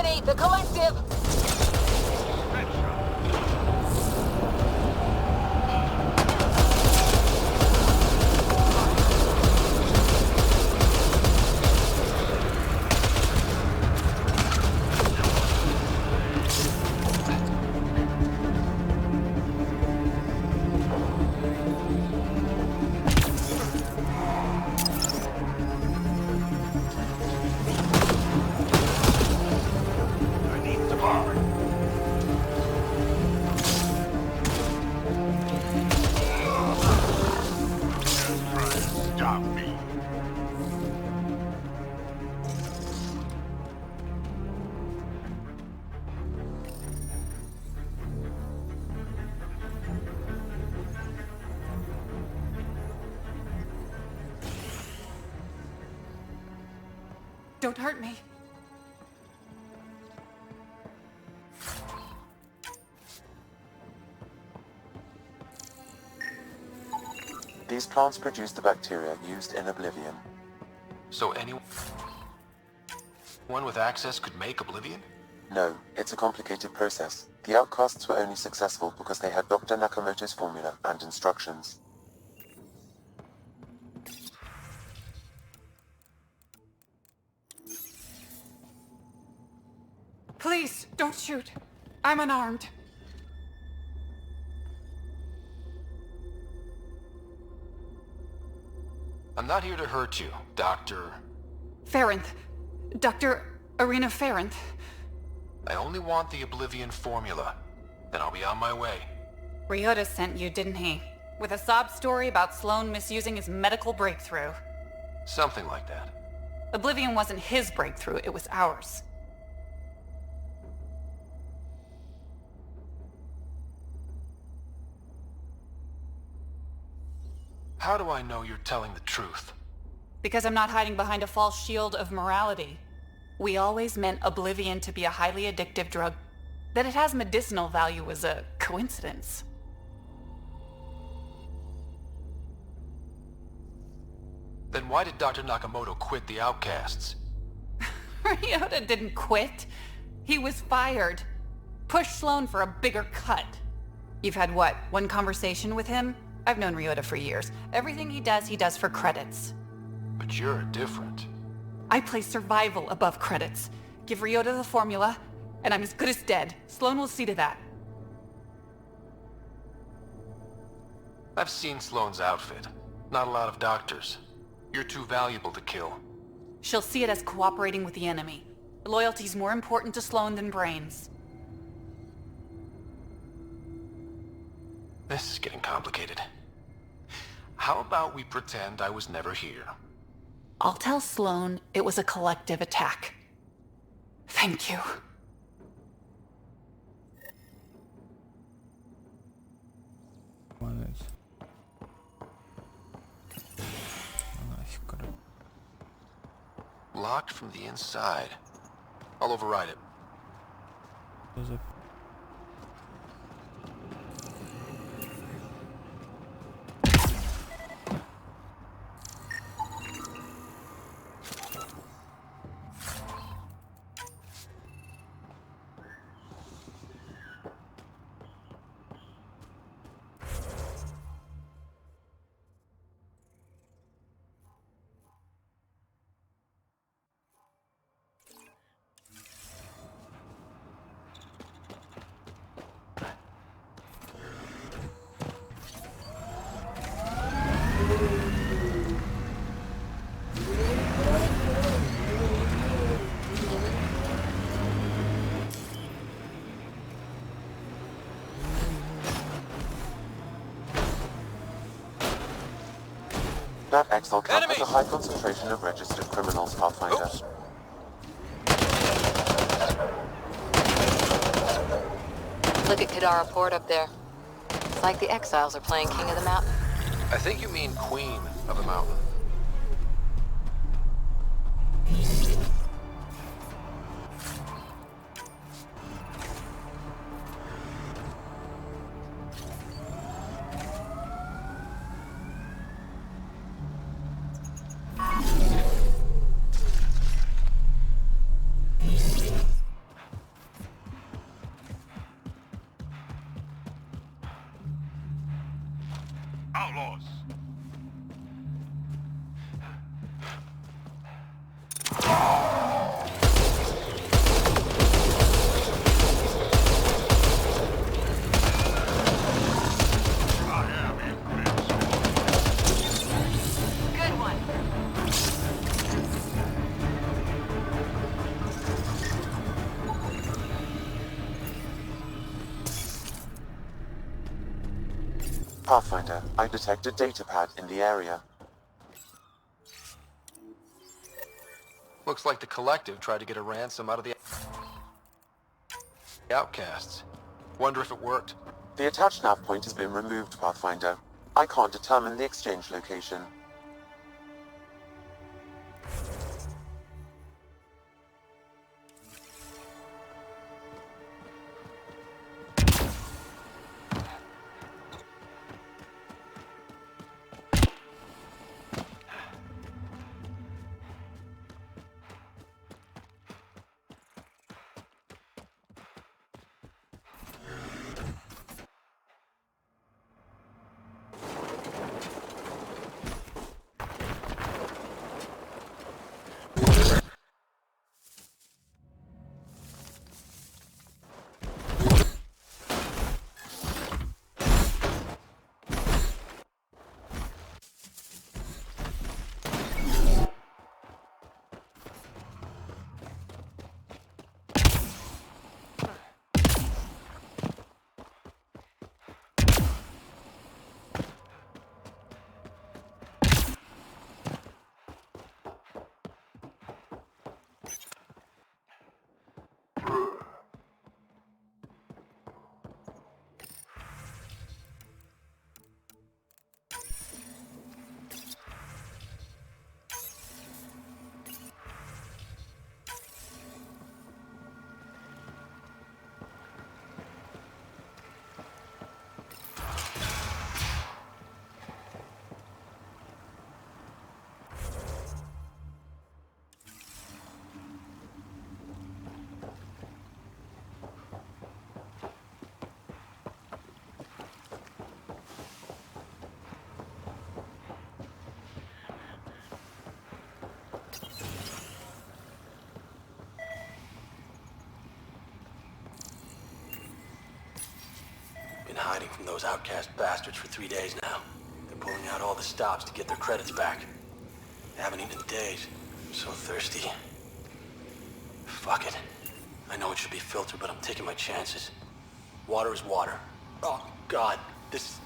Eliminate the collective! Don't hurt me. These plants produce the bacteria used in Oblivion. So anyone with access could make Oblivion? No, it's a complicated process. The outcasts were only successful because they had Dr. Nakamoto's formula and instructions. Please, don't shoot. I'm unarmed. I'm not here to hurt you, Dr. Ferenth. Dr. Arena Ferenth. I only want the Oblivion formula. Then I'll be on my way. Ryota sent you, didn't he? With a sob story about Sloan misusing his medical breakthrough. Something like that. Oblivion wasn't his breakthrough, it was ours. How do I know you're telling the truth? Because I'm not hiding behind a false shield of morality. We always meant Oblivion to be a highly addictive drug. That it has medicinal value was a coincidence. Then why did Dr. Nakamoto quit the Outcasts? Ryota didn't quit. He was fired. Push Sloan for a bigger cut. You've had what, one conversation with him? I've known Ryota for years. Everything he does for credits. But you're different. I place survival above credits. Give Ryota the formula, and I'm as good as dead. Sloan will see to that. I've seen Sloan's outfit. Not a lot of doctors. You're too valuable to kill. She'll see it as cooperating with the enemy. Loyalty's more important to Sloan than brains. This is getting complicated. How about we pretend I was never here? I'll tell Sloan it was a collective attack. Thank you. Locked from the inside. I'll override it. That Excel camp has a high concentration of registered criminals, Pathfinder. Oops. Look at Kadara Port up there. It's like the exiles are playing King of the Mountain. I think you mean Queen of the Mountain. Pathfinder, I detected data pad in the area. Looks like the Collective tried to get a ransom out of the outcasts. Wonder if it worked. The attached nav point has been removed, Pathfinder. I can't determine the exchange location. Been hiding from those outcast bastards for 3 days now. They're pulling out all the stops to get their credits back. They haven't eaten in days. I'm so thirsty. Fuck it. I know it should be filtered, but I'm taking my chances. Water is water. Oh, God. This...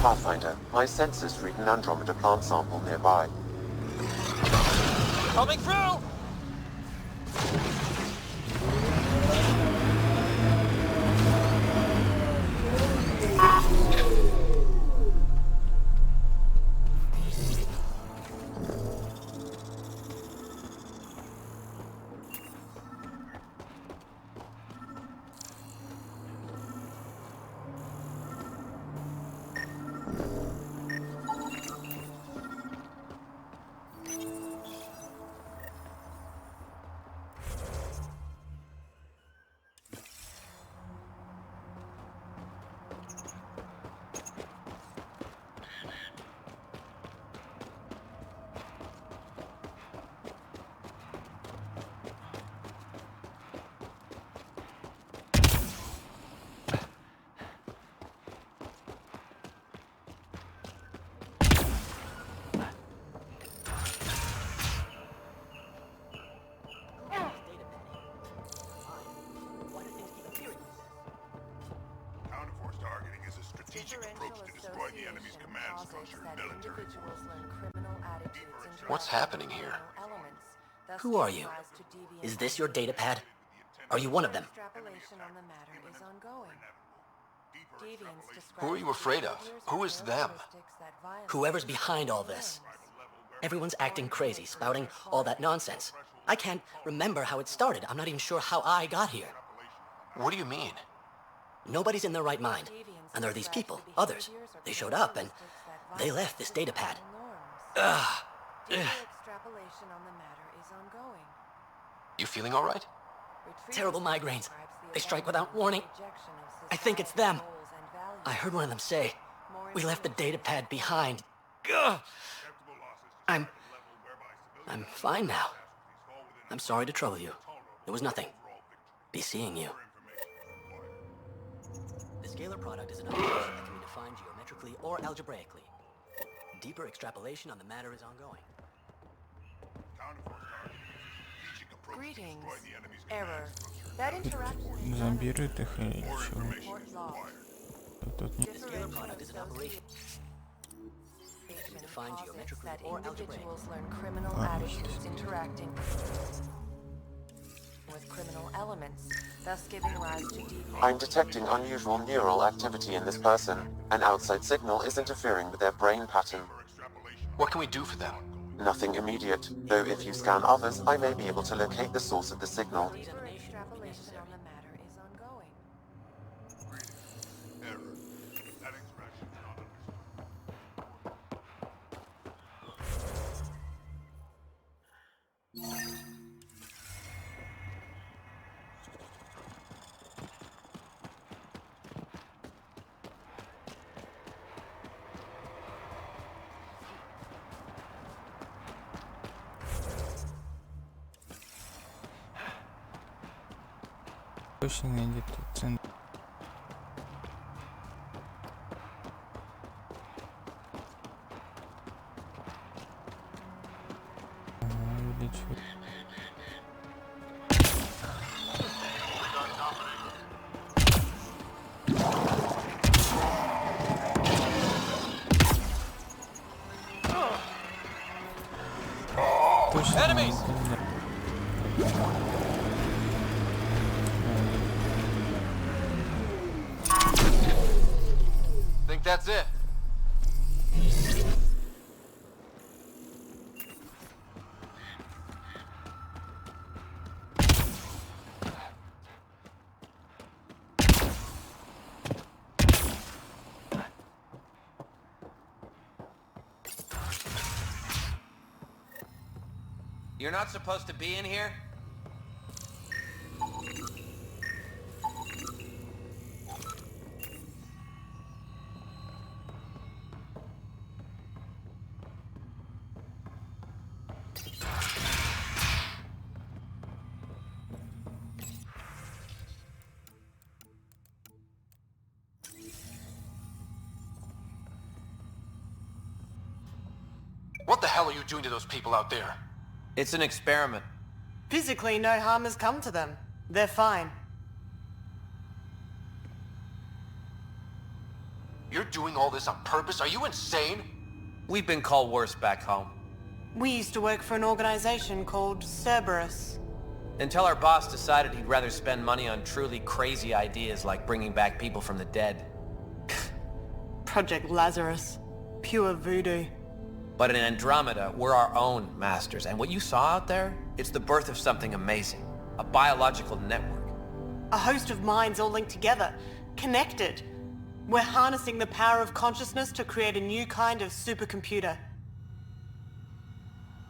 Pathfinder, my sensors read an Andromeda plant sample nearby. Coming through! strategic approach to destroy the enemy's command structure and military. What's happening here? Who are you? Is this your datapad? Are you one of them? Who are you afraid of? Who is them? Whoever's behind all this. Everyone's acting crazy, spouting all that nonsense. I can't remember how it started. I'm not even sure how I got here. What do you mean? Nobody's in their right mind. And there are these people, others. They showed up and they left this datapad. Ugh. You feeling all right? Terrible migraines. They strike without warning. I think it's them. I heard one of them say, "We left the datapad behind." Ugh. I'm fine now. I'm sorry to trouble you. It was nothing. Be seeing you. The scalar product is an operation that can be defined geometrically or algebraically. Deeper extrapolation on the matter is ongoing. Greetings. Error. That interaction. Зомбирует их или чего? Тут не... The scalar product is an operation that can be defined geometrically or algebraically. Individuals learn criminal attitudes interacting with criminal elements, thus giving rise to deviant. I'm detecting unusual neural activity in this person. An outside signal is interfering with their brain pattern. What can we do for them? Nothing immediate, though if you scan others, I may be able to locate the source of the signal. Deeper extrapolation on the matter is ongoing. Error. That expression is not understood. Точно где-то центр. Увеличивает. Точно. Enemies! Think that's it? You're not supposed to be in here? What the hell are you doing to those people out there? It's an experiment. Physically, no harm has come to them. They're fine. You're doing all this on purpose? Are you insane? We've been called worse back home. We used to work for an organization called Cerberus. Until our boss decided he'd rather spend money on truly crazy ideas like bringing back people from the dead. Project Lazarus. Pure voodoo. But in Andromeda, we're our own masters, and what you saw out there, it's the birth of something amazing. A biological network. A host of minds all linked together. Connected. We're harnessing the power of consciousness to create a new kind of supercomputer.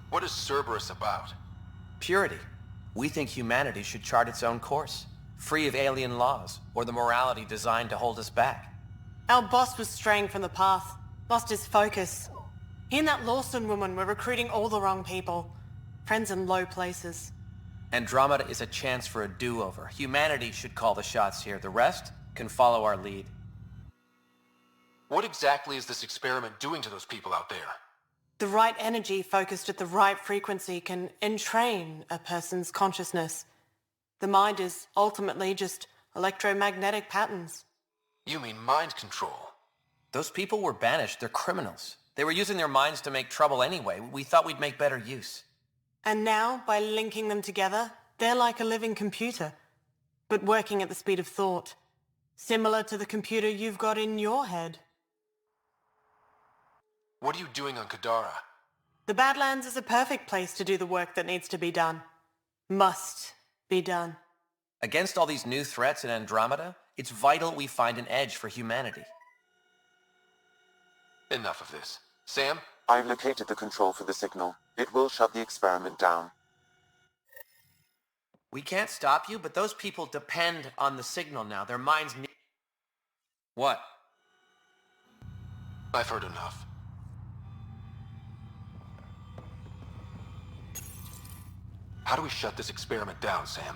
What is Cerberus about? Purity. We think humanity should chart its own course, free of alien laws, or the morality designed to hold us back. Our boss was straying from the path. Lost his focus. He and that Lawson woman were recruiting all the wrong people. Friends in low places. Andromeda is a chance for a do-over. Humanity should call the shots here. The rest can follow our lead. What exactly is this experiment doing to those people out there? The right energy focused at the right frequency can entrain a person's consciousness. The mind is ultimately just electromagnetic patterns. You mean mind control? Those people were banished. They're criminals. They were using their minds to make trouble anyway. We thought we'd make better use. And now, by linking them together, they're like a living computer, but working at the speed of thought. Similar to the computer you've got in your head. What are you doing on Kadara? The Badlands is a perfect place to do the work that needs to be done. Must be done. Against all these new threats in Andromeda, it's vital we find an edge for humanity. Enough of this. Sam? I've located the control for the signal. It will shut the experiment down. We can't stop you, but those people depend on the signal now. Their minds need... What? I've heard enough. How do we shut this experiment down, Sam?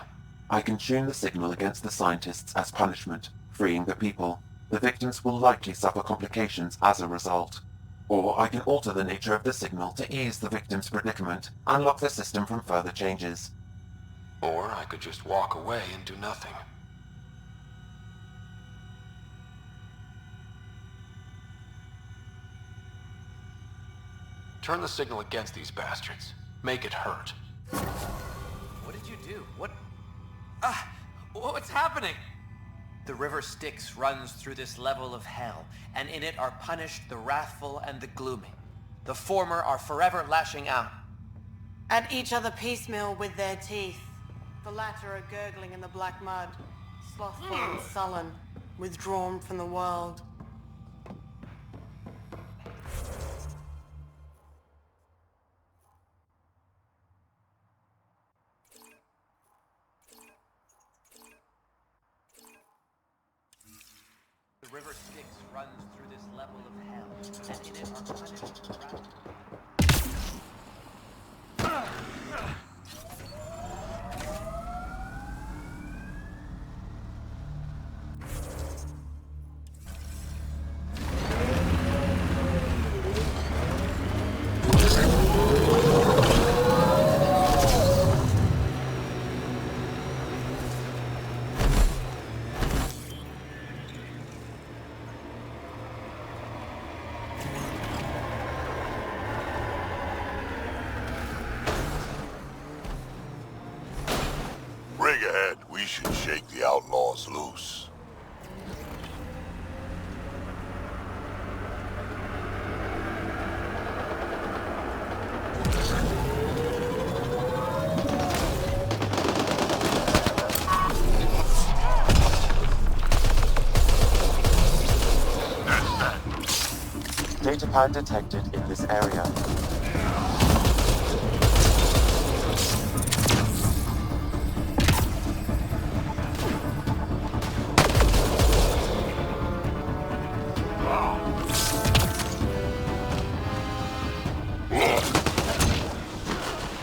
I can tune the signal against the scientists as punishment, freeing the people. The victims will likely suffer complications as a result. Or I can alter the nature of the signal to ease the victim's predicament, and lock the system from further changes. Or I could just walk away and do nothing. Turn the signal against these bastards. Make it hurt. What did you do? What's happening? The river Styx runs through this level of hell, and in it are punished the wrathful and the gloomy. The former are forever lashing out. At each other piecemeal with their teeth. The latter are gurgling in the black mud, slothful and sullen, withdrawn from the world. The river Styx runs through this level of hell, and in it are punished the wrathful. Ring ahead. We should shake the outlaws loose. Datapad detected in this area.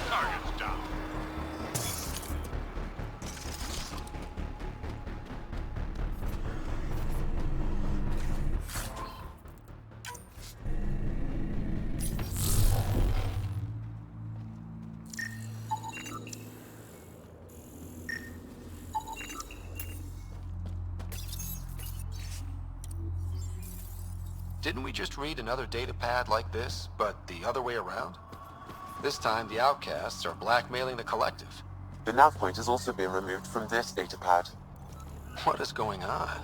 Target's down. Didn't we just read another data pad like this, but the other way around? This time, the outcasts are blackmailing the collective. The nav point has also been removed from this datapad. What is going on?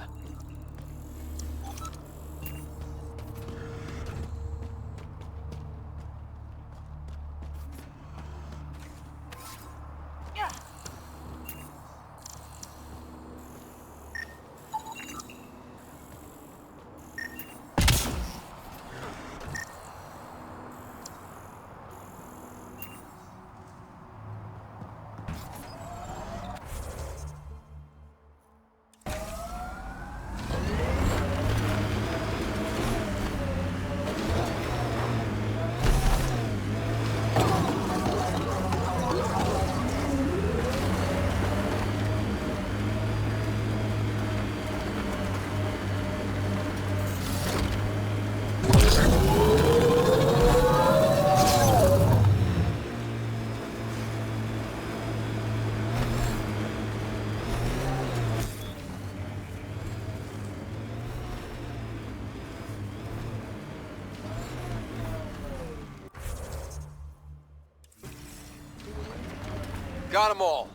Got them all.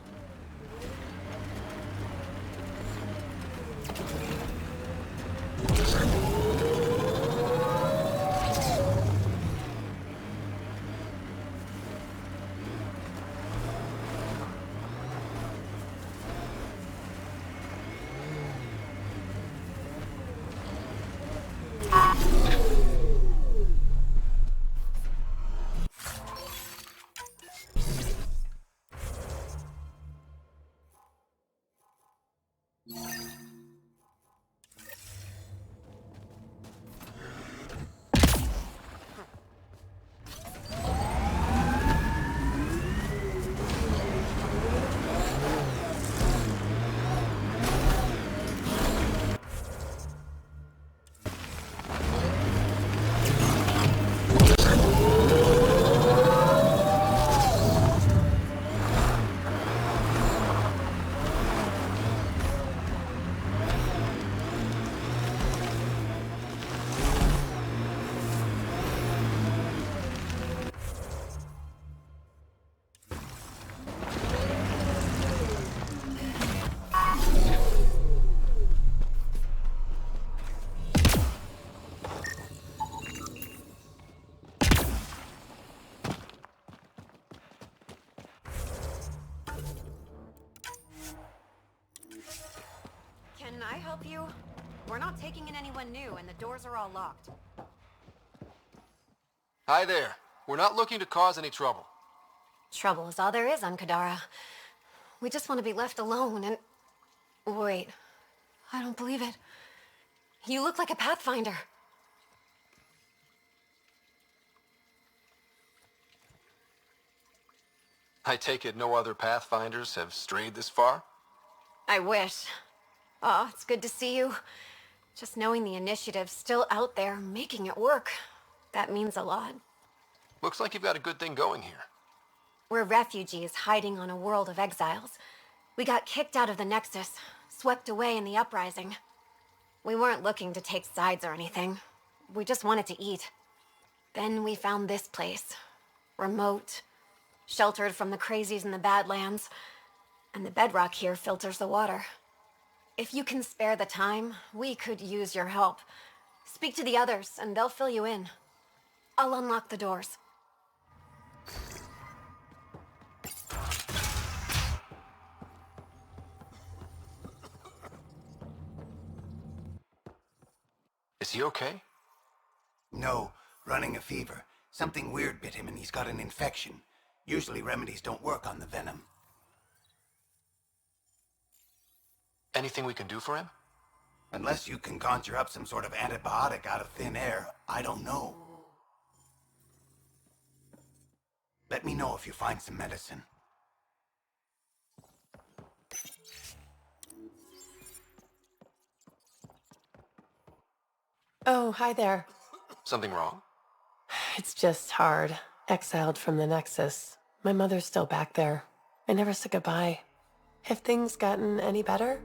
Can I help you? We're not taking in anyone new, and the doors are all locked. Hi there. We're not looking to cause any trouble. Trouble is all there is on Kadara. We just want to be left alone and... Wait. I don't believe it. You look like a Pathfinder. I take it no other Pathfinders have strayed this far? I wish. Oh, it's good to see you. Just knowing the initiative's still out there, making it work. That means a lot. Looks like you've got a good thing going here. We're refugees hiding on a world of exiles. We got kicked out of the Nexus, swept away in the uprising. We weren't looking to take sides or anything. We just wanted to eat. Then we found this place. Remote, sheltered from the crazies in the Badlands. And the bedrock here filters the water. If you can spare the time, we could use your help. Speak to the others, and they'll fill you in. I'll unlock the doors. Is he okay? No, running a fever. Something weird bit him and he's got an infection. Usually remedies don't work on the venom. Anything we can do for him? Unless you can conjure up some sort of antibiotic out of thin air, I don't know. Let me know if you find some medicine. Oh, hi there. Something wrong? It's just hard. Exiled from the Nexus. My mother's still back there. I never said goodbye. Have things gotten any better?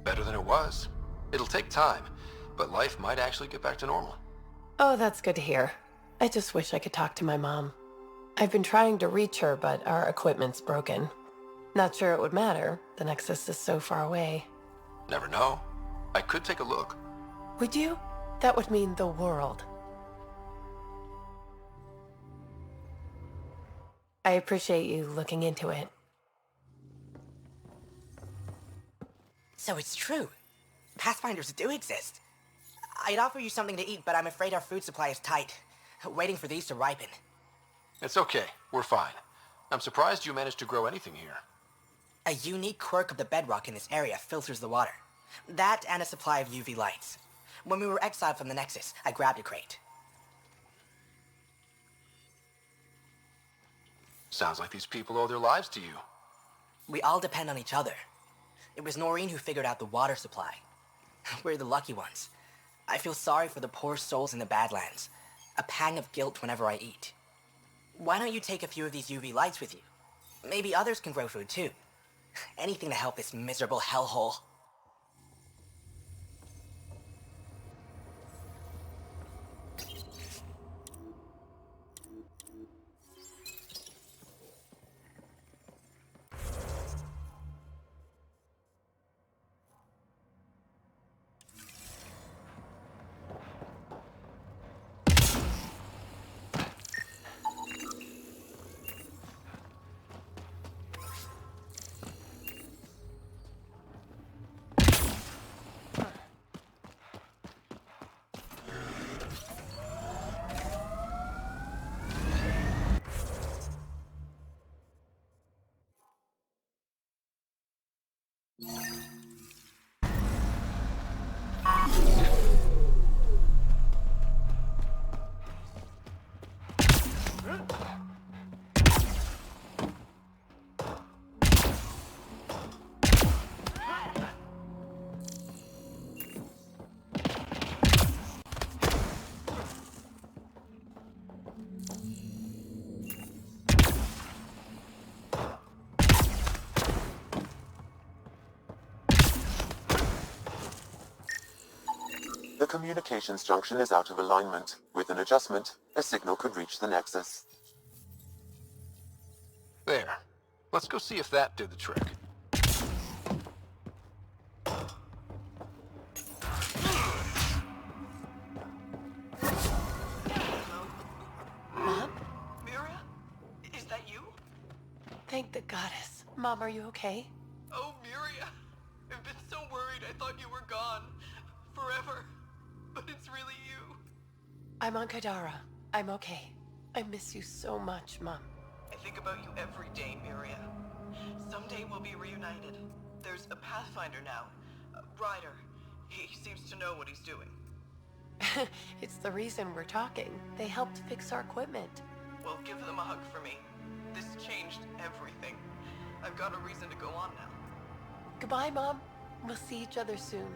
Better than it was. It'll take time, but life might actually get back to normal. Oh, that's good to hear. I just wish I could talk to my mom. I've been trying to reach her, but our equipment's broken. Not sure it would matter. The Nexus is so far away. Never know. I could take a look. Would you? That would mean the world. I appreciate you looking into it. So it's true. Pathfinders do exist. I'd offer you something to eat, but I'm afraid our food supply is tight. Waiting for these to ripen. It's okay. We're fine. I'm surprised you managed to grow anything here. A unique quirk of the bedrock in this area filters the water. That and a supply of UV lights. When we were exiled from the Nexus, I grabbed a crate. Sounds like these people owe their lives to you. We all depend on each other. It was Noreen who figured out the water supply. We're the lucky ones. I feel sorry for the poor souls in the Badlands. A pang of guilt whenever I eat. Why don't you take a few of these UV lights with you? Maybe others can grow food too. Anything to help this miserable hellhole. The communications junction is out of alignment. With an adjustment, a signal could reach the Nexus. There. Let's go see if that did the trick. Mom? Miria? Is that you? Thank the goddess. Mom, are you okay? Oh, Miria. I've been so worried I thought you were gone. Forever. But it's really you. I'm on Kadara. I'm okay. I miss you so much, Mom. I think about you every day, Miria. Someday we'll be reunited. There's a Pathfinder now. Ryder. He seems to know what he's doing. It's the reason we're talking. They helped fix our equipment. Well, give them a hug for me. This changed everything. I've got a reason to go on now. Goodbye, Mom. We'll see each other soon.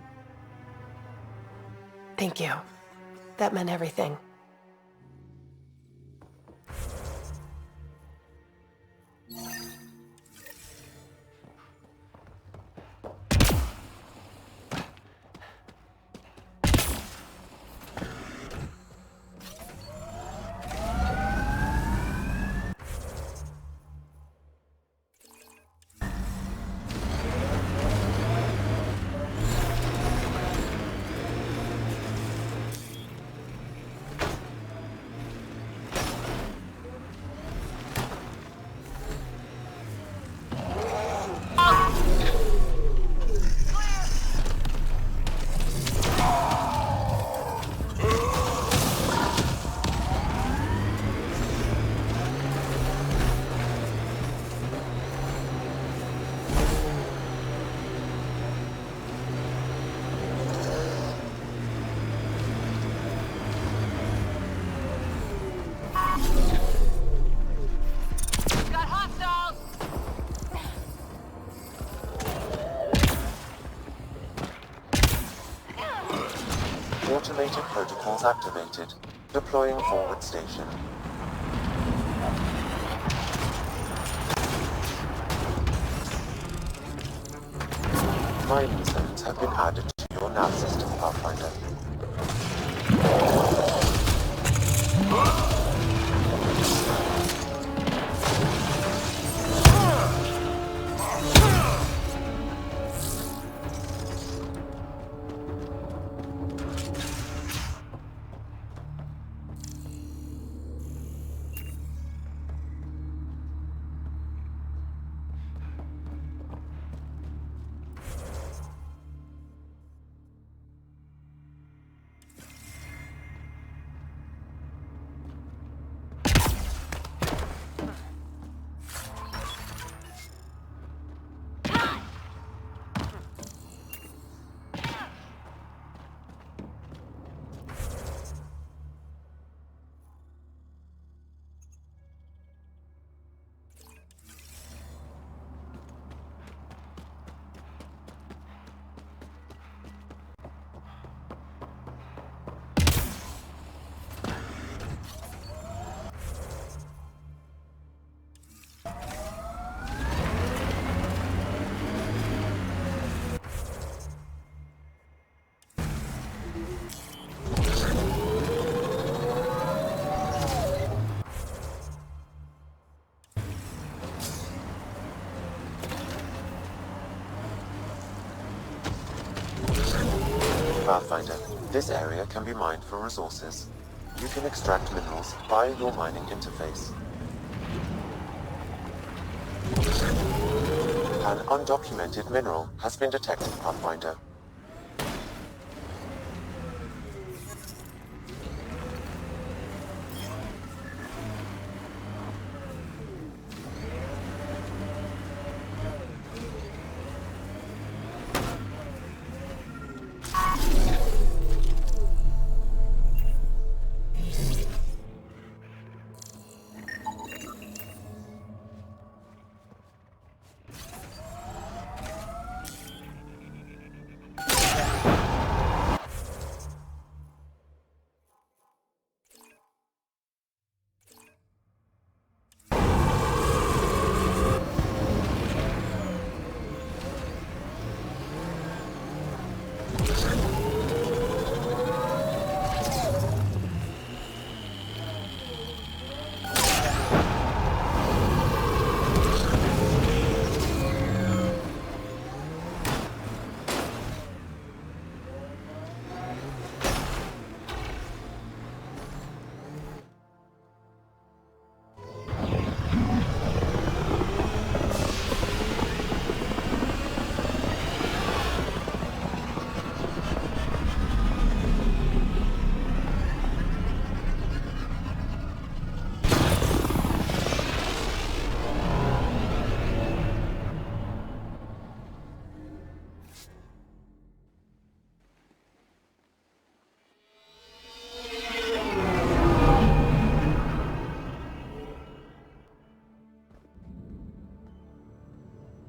Thank you. That meant everything. Automated protocols activated. Deploying forward station. Mining zones have been added to your nav system, Pathfinder. Pathfinder, this area can be mined for resources. You can extract minerals via your mining interface. An undocumented mineral has been detected, Pathfinder.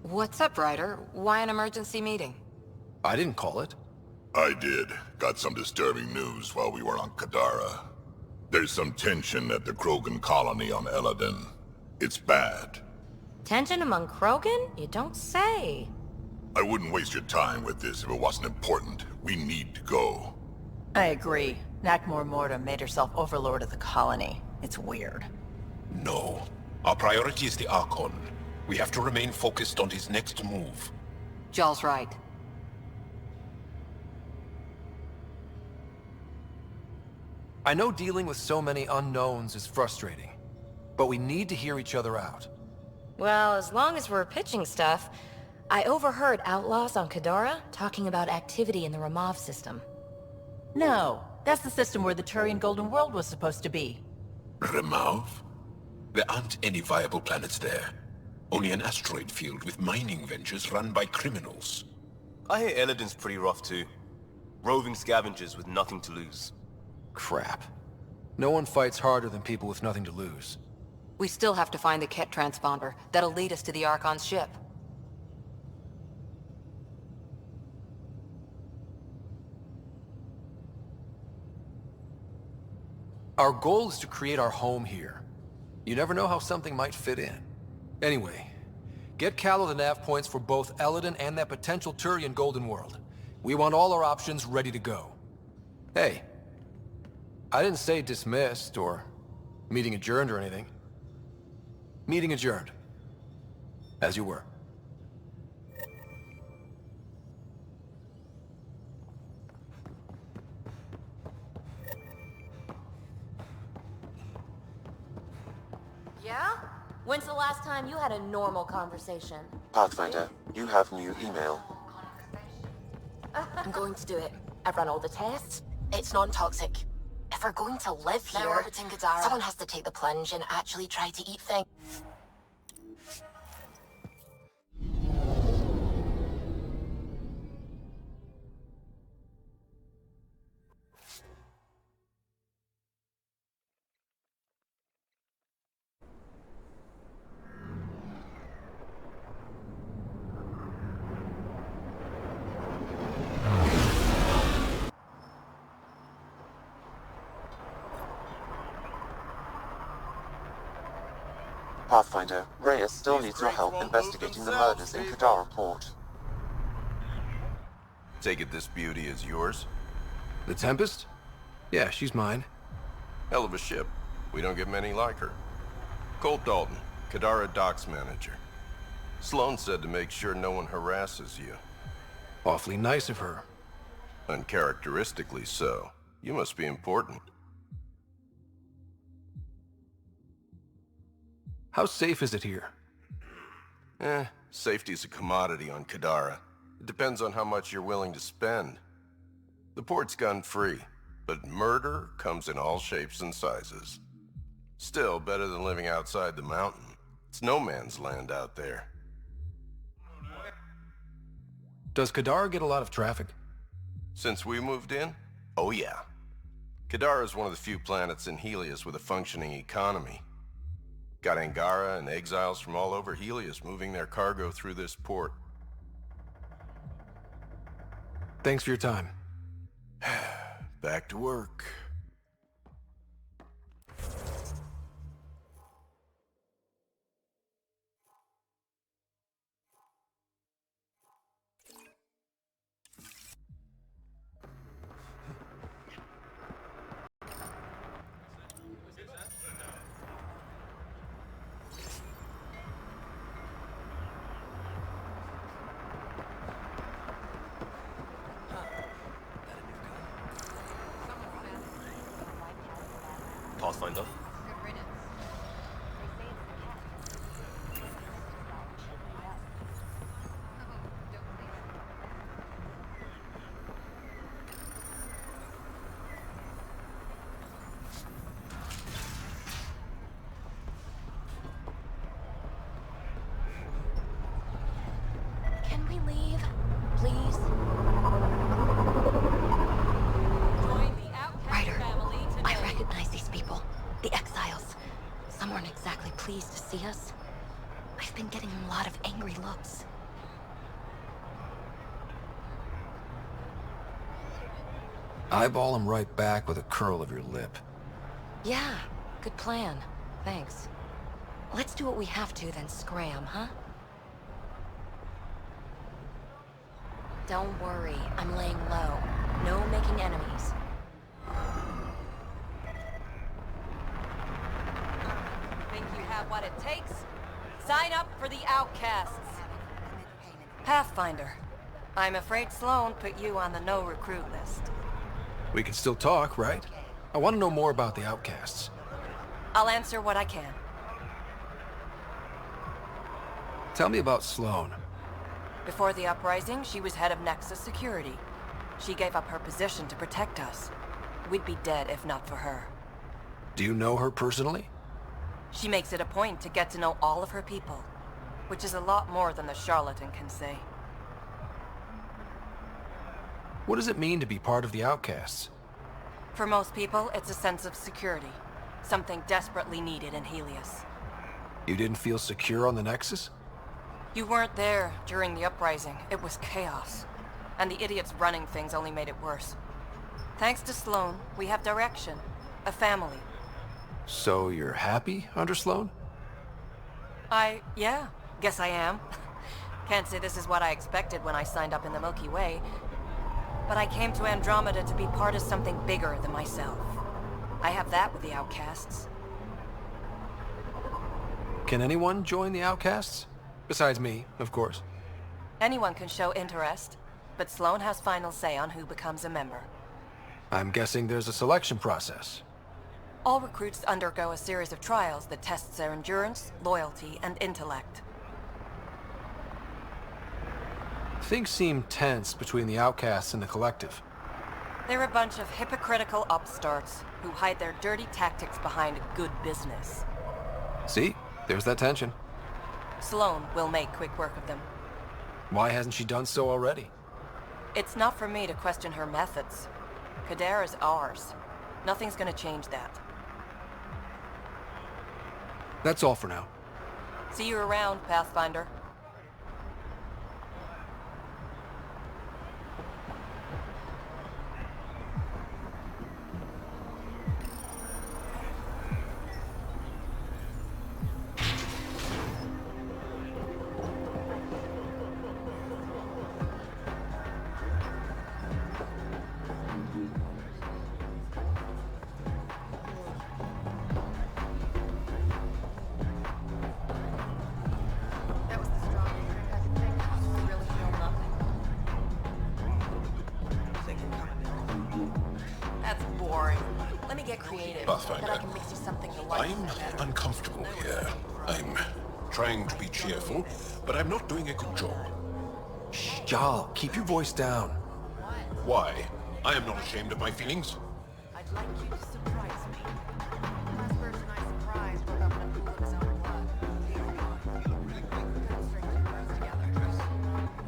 What's up, Ryder? Why an emergency meeting? I didn't call it. I did. Got some disturbing news while we were on Kadara. There's some tension at the Krogan colony on Eladin. It's bad. Tension among Krogan? You don't say. I wouldn't waste your time with this if it wasn't important. We need to go. I agree. Nakmor Morta made herself overlord of the colony. It's weird. No. Our priority is the Archon. We have to remain focused on his next move. Jall's right. I know dealing with so many unknowns is frustrating, but we need to hear each other out. Well, as long as we're pitching stuff, I overheard outlaws on Kadara talking about activity in the Ramov system. No, that's the system where the Turian Golden World was supposed to be. Remov? There aren't any viable planets there. Only an asteroid field with mining ventures run by criminals. I hear Eladin's pretty rough too. Roving scavengers with nothing to lose. Crap. No one fights harder than people with nothing to lose. We still have to find the Ket transponder. That'll lead us to the Archon's ship. Our goal is to create our home here. You never know how something might fit in. Anyway, get Callow the nav points for both Eladin and that potential Turian Golden World. We want all our options ready to go. Hey, I didn't say dismissed or meeting adjourned or anything. Meeting adjourned. As you were. Yeah? When's the last time you had a normal conversation? Pathfinder, you have new email. I'm going to do it. I've run all the tests. It's non-toxic. If we're going to live here, orbiting Kadara, someone has to take the plunge and actually try to eat things. Pathfinder, Reyes still needs your help investigating the murders in Kadara Port. Take it this beauty is yours? The Tempest? Yeah, she's mine. Hell of a ship. We don't get many like her. Colt Dalton, Kadara Docks Manager. Sloan said to make sure no one harasses you. Awfully nice of her. Uncharacteristically so. You must be important. How safe is it here? Safety's a commodity on Kadara. It depends on how much you're willing to spend. The port's gun-free, but murder comes in all shapes and sizes. Still, better than living outside the mountain. It's no man's land out there. Does Kadara get a lot of traffic? Since we moved in? Oh yeah. Kadara is one of the few planets in Helios with a functioning economy. Got Angara and exiles from all over Helios moving their cargo through this port. Thanks for your time. Back to work. Pathfinder? Can we leave, please? Ryder, I recognize these people. The exiles. Some aren't exactly pleased to see us. I've been getting a lot of angry looks. Eyeball him right back with a curl of your lip. Yeah, good plan. Thanks. Let's do what we have to, then scram, huh? Don't worry, I'm laying low. No making enemies. Think you have what it takes? Sign up for the Outcasts. Pathfinder. I'm afraid Sloan put you on the no-recruit list. We can still talk, right? I want to know more about the Outcasts. I'll answer what I can. Tell me about Sloan. Before the uprising, she was head of Nexus Security. She gave up her position to protect us. We'd be dead if not for her. Do you know her personally? She makes it a point to get to know all of her people, which is a lot more than the charlatan can say. What does it mean to be part of the Outcasts? For most people, it's a sense of security. Something desperately needed in Helios. You didn't feel secure on the Nexus? You weren't there during the uprising. It was chaos. And the idiots running things only made it worse. Thanks to Sloan, we have direction. A family. So you're happy under Sloan? Yeah, guess I am. Can't say this is what I expected when I signed up in the Milky Way. But I came to Andromeda to be part of something bigger than myself. I have that with the Outcasts. Can anyone join the Outcasts? Besides me, of course. Anyone can show interest, but Sloan has final say on who becomes a member. I'm guessing there's a selection process. All recruits undergo a series of trials that tests their endurance, loyalty, and intellect. Things seem tense between the Outcasts and the Collective. They're a bunch of hypocritical upstarts who hide their dirty tactics behind good business. See? There's that tension. Sloan will make quick work of them. Why hasn't she done so already? It's not for me to question her methods. Kadara's ours. Nothing's gonna change that. That's all for now. See you around, Pathfinder. Pathfinder, I'm uncomfortable here. I'm trying to be cheerful, but I'm not doing a good job. Shh, Jarl, keep your voice down. Why? I am not ashamed of my feelings. I'd like you to surprise me. The last person I surprised woke up in a pool of his own blood.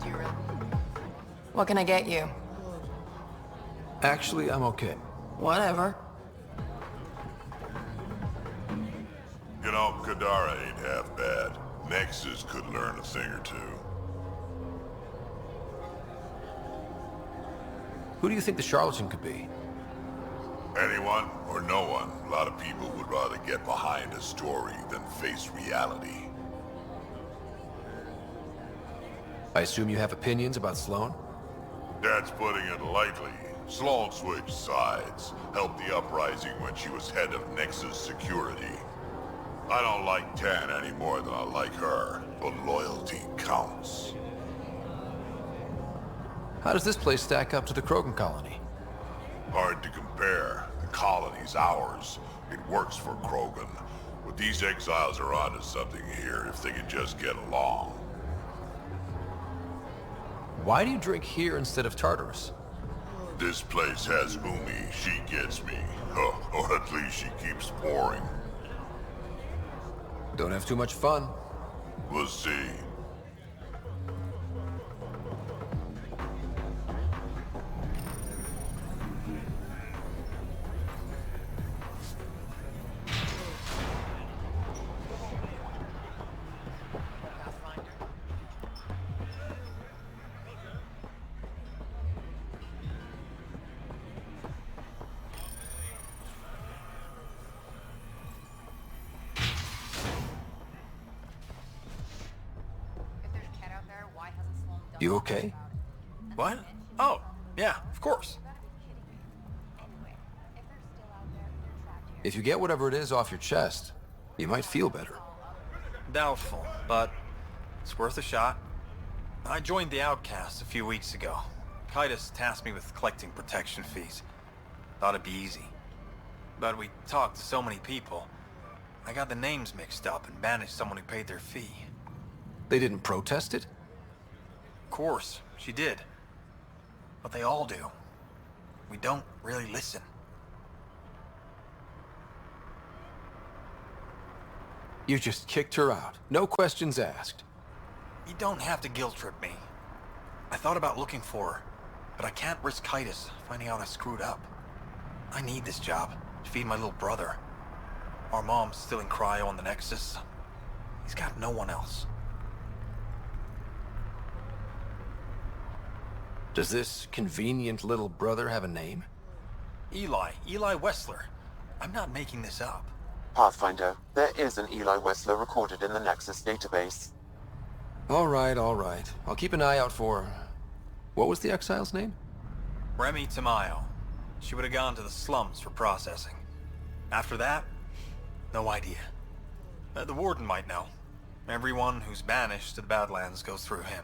Do you really? What can I get you? Actually, I'm okay. Whatever. You know, Kadara ain't half bad. Nexus could learn a thing or two. Who do you think the charlatan could be? Anyone or no one. A lot of people would rather get behind a story than face reality. I assume you have opinions about Sloan? That's putting it lightly. Sloan switched sides, helped the uprising when she was head of Nexus Security. I don't like Tan any more than I like her, but loyalty counts. How does this place stack up to the Krogan colony? Hard to compare. The colony's ours. It works for Krogan. But these exiles are onto something here if they can just get along. Why do you drink here instead of Tartarus? This place has Umi. She gets me. Or at least she keeps pouring. Don't have too much fun. We'll see. You okay? What? Oh, yeah, of course. If you get whatever it is off your chest, you might feel better. Doubtful, but it's worth a shot. I joined the Outcasts a few weeks ago. Titus tasked me with collecting protection fees. Thought it'd be easy. But we talked to so many people, I got the names mixed up and banished someone who paid their fee. They didn't protest it? Of course, she did. But they all do. We don't really listen. You just kicked her out. No questions asked. You don't have to guilt trip me. I thought about looking for her, but I can't risk Titus finding out I screwed up. I need this job to feed my little brother. Our mom's still in cryo on the Nexus. He's got no one else. Does this convenient little brother have a name? Eli Wessler. I'm not making this up. Pathfinder, there is an Eli Wessler recorded in the Nexus database. All right. I'll keep an eye out for... What was the exile's name? Remy Tamayo. She would have gone to the slums for processing. After that, no idea. The warden might know. Everyone who's banished to the Badlands goes through him.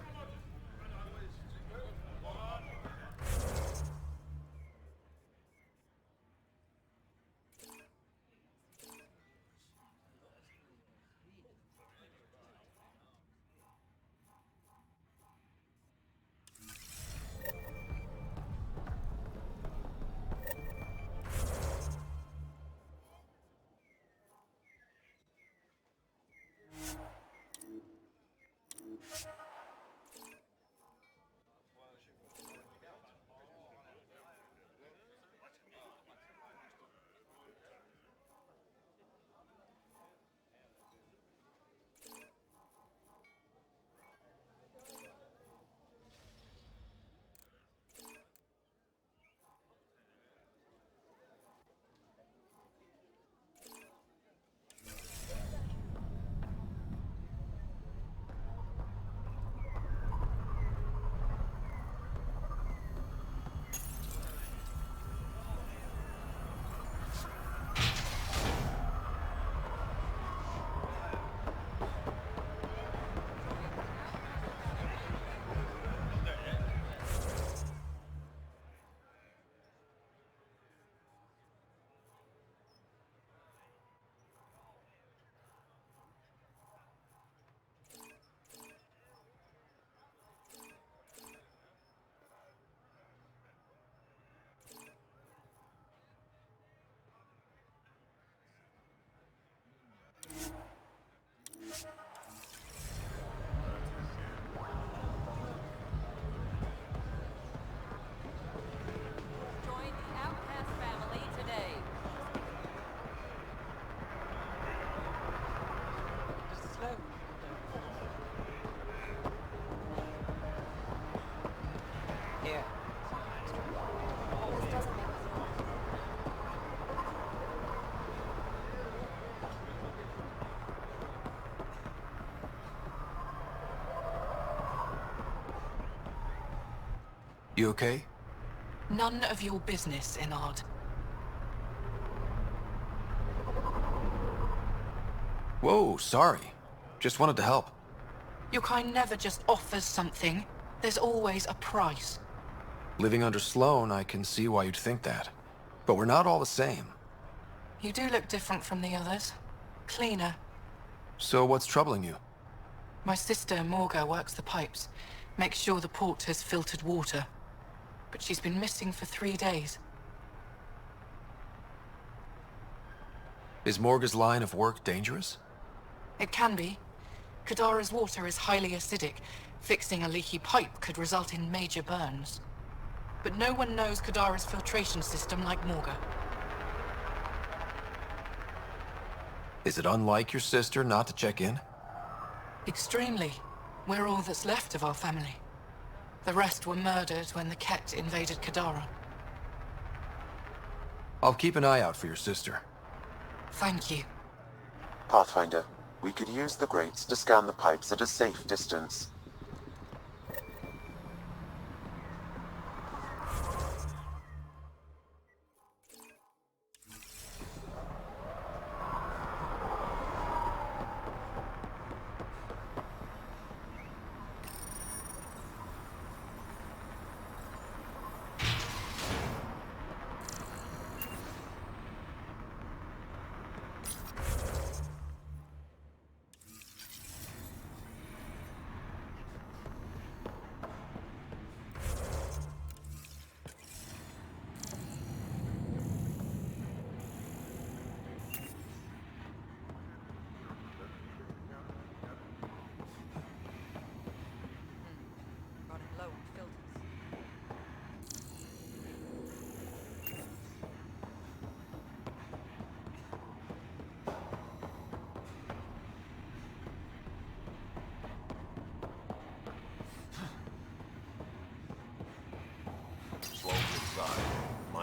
You okay? None of your business, Enard. Whoa, sorry. Just wanted to help. Your kind never just offers something. There's always a price. Living under Sloan, I can see why you'd think that. But we're not all the same. You do look different from the others. Cleaner. So what's troubling you? My sister, Morga, works the pipes. Makes sure the port has filtered water. But she's been missing for 3 days. Is Morga's line of work dangerous? It can be. Kadara's water is highly acidic. Fixing a leaky pipe could result in major burns. But no one knows Kadara's filtration system like Morga. Is it unlike your sister not to check in? Extremely. We're all that's left of our family. The rest were murdered when the Ket invaded Kadara. I'll keep an eye out for your sister. Thank you. Pathfinder, we could use the grates to scan the pipes at a safe distance.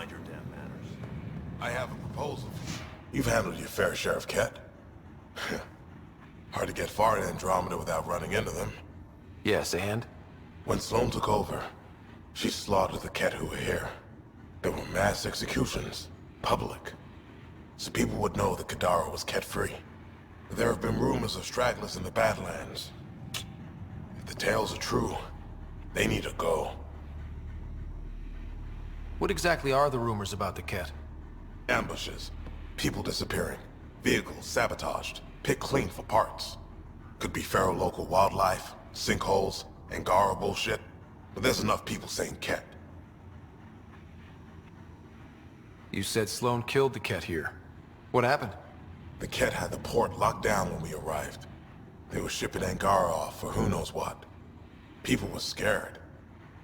Mind your damn manners. I have a proposal. You've handled your fair share of Ket. Hard to get far in Andromeda without running into them. Yes, and? When Sloane took over, she slaughtered the Ket who were here. There were mass executions, public. So people would know that Kadara was Ket-free. But there have been rumors of stragglers in the Badlands. If the tales are true, they need to go. What exactly are the rumors about the Ket? Ambushes, people disappearing, vehicles sabotaged, picked clean for parts. Could be feral local wildlife, sinkholes, Angara bullshit. But there's enough people saying Ket. You said Sloane killed the Ket here. What happened? The Ket had the port locked down when we arrived. They were shipping Angara off for who knows what. People were scared,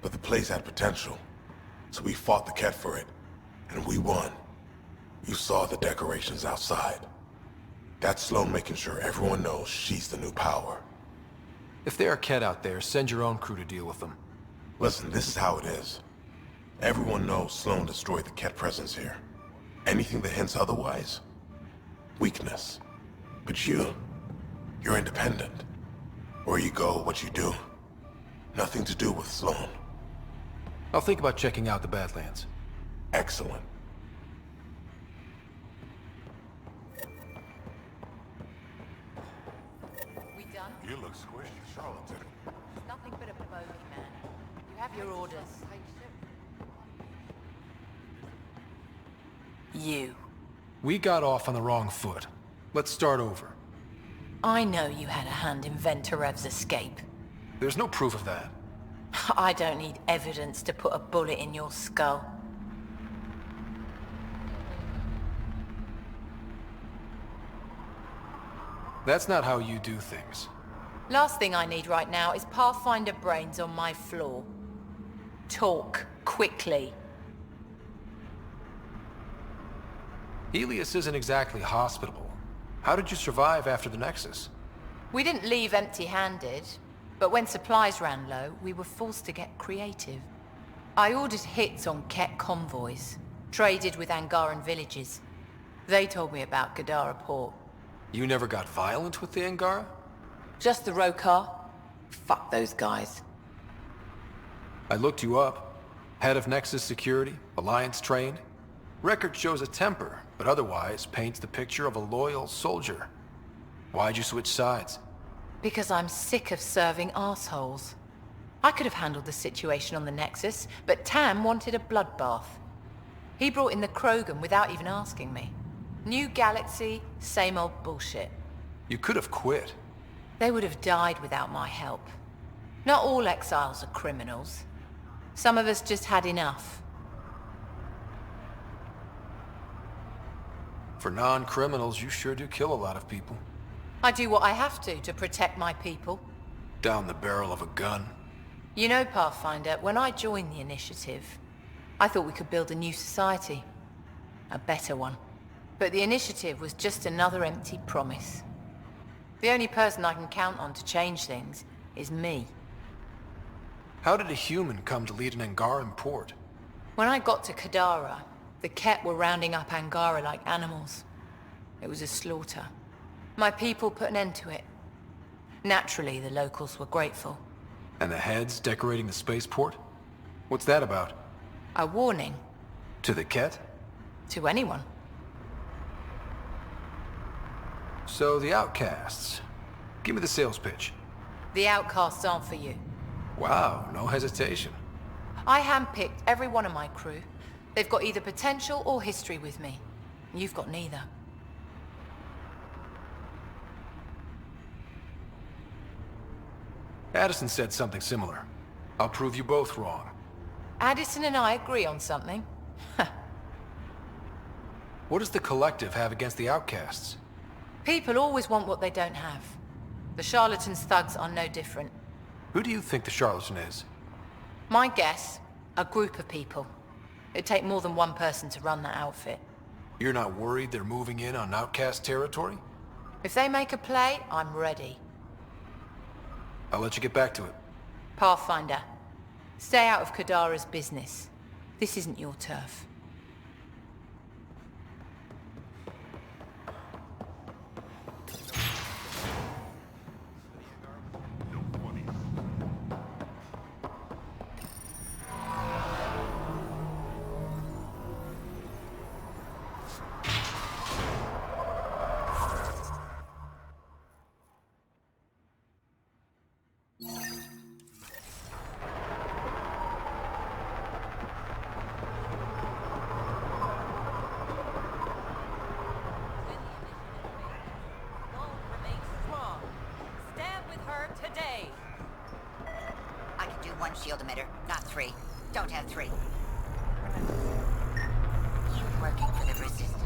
but the place had potential. So we fought the Ket for it, and we won. You saw the decorations outside. That's Sloane making sure everyone knows she's the new power. If there are Ket out there, send your own crew to deal with them. Listen, this is how it is. Everyone knows Sloane destroyed the Ket presence here. Anything that hints otherwise, weakness. But you're independent. Where you go, what you do. Nothing to do with Sloane. I'll think about checking out the Badlands. Excellent. We done? You look squishy, charlatan. Nothing but a bogey, man. You have your orders. You. We got off on the wrong foot. Let's start over. I know you had a hand in Venturev's escape. There's no proof of that. I don't need evidence to put a bullet in your skull. That's not how you do things. Last thing I need right now is Pathfinder brains on my floor. Talk, quickly. Helios isn't exactly hospitable. How did you survive after the Nexus? We didn't leave empty-handed, but when supplies ran low, we were forced to get creative. I ordered hits on Ket convoys, traded with Angaran villages. They told me about Kadara Port. You never got violent with the Angara? Just the Rokar. Fuck those guys. I looked you up. Head of Nexus Security, Alliance trained. Record shows a temper, but otherwise paints the picture of a loyal soldier. Why'd you switch sides? Because I'm sick of serving assholes. I could have handled the situation on the Nexus, but Tam wanted a bloodbath. He brought in the Krogan without even asking me. New galaxy, same old bullshit. You could have quit. They would have died without my help. Not all exiles are criminals. Some of us just had enough. For non-criminals, you sure do kill a lot of people. I do what I have to protect my people. Down the barrel of a gun. You know, Pathfinder, when I joined the Initiative, I thought we could build a new society. A better one. But the Initiative was just another empty promise. The only person I can count on to change things is me. How did a human come to lead an Angaran port? When I got to Kadara, the Ket were rounding up Angara like animals. It was a slaughter. My people put an end to it. Naturally, the locals were grateful. And the heads decorating the spaceport? What's that about? A warning. To the Ket? To anyone. So the outcasts. Give me the sales pitch. The outcasts aren't for you. Wow, no hesitation. I handpicked every one of my crew. They've got either potential or history with me. You've got neither. Addison said something similar. I'll prove you both wrong. Addison and I agree on something. What does the Collective have against the outcasts? People always want what they don't have. The charlatans' thugs are no different. Who do you think the charlatan is? My guess, a group of people. It'd take more than one person to run that outfit. You're not worried they're moving in on outcast territory? If they make a play, I'm ready. I'll let you get back to it. Pathfinder, stay out of Kadara's business. This isn't your turf. a day. I can do one shield emitter, not 3. Don't have 3. You working for the Resistance?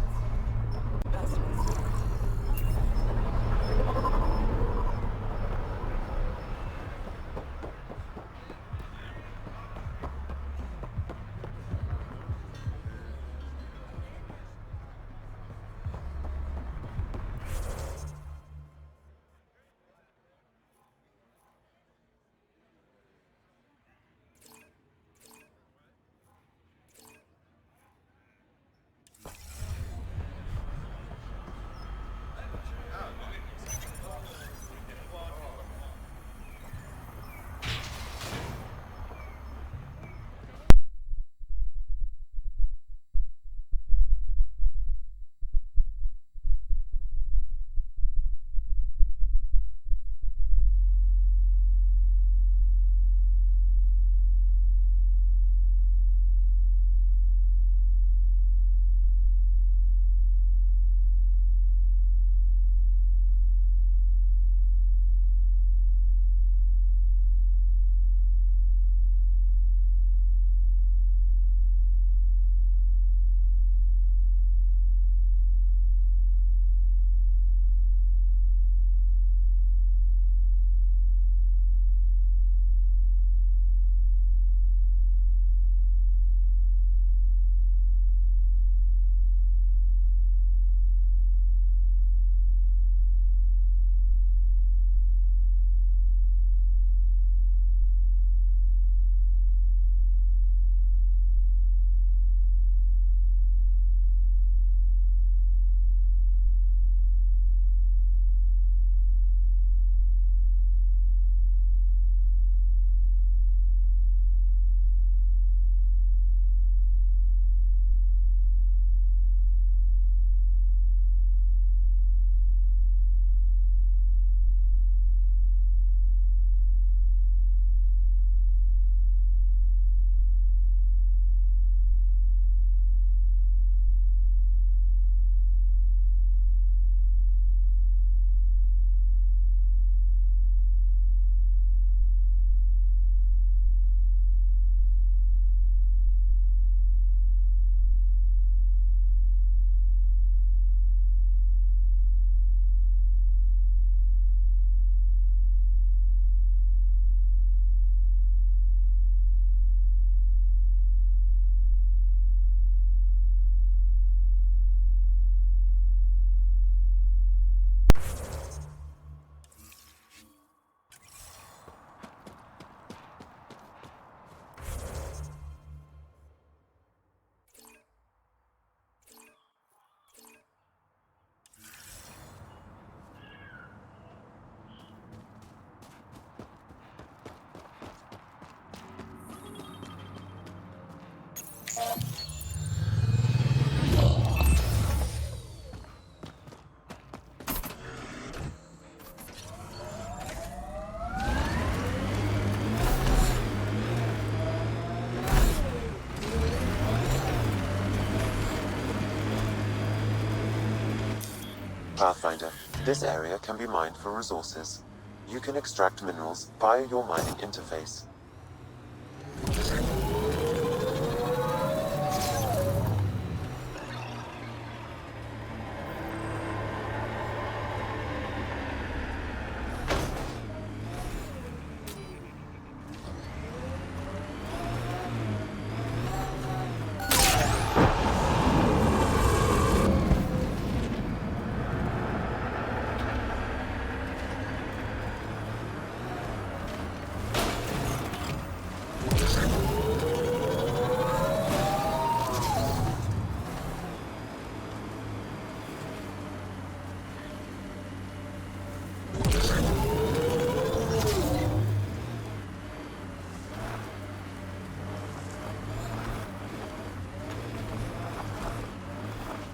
Pathfinder, this area can be mined for resources. You can extract minerals via your mining interface.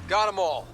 Got them all.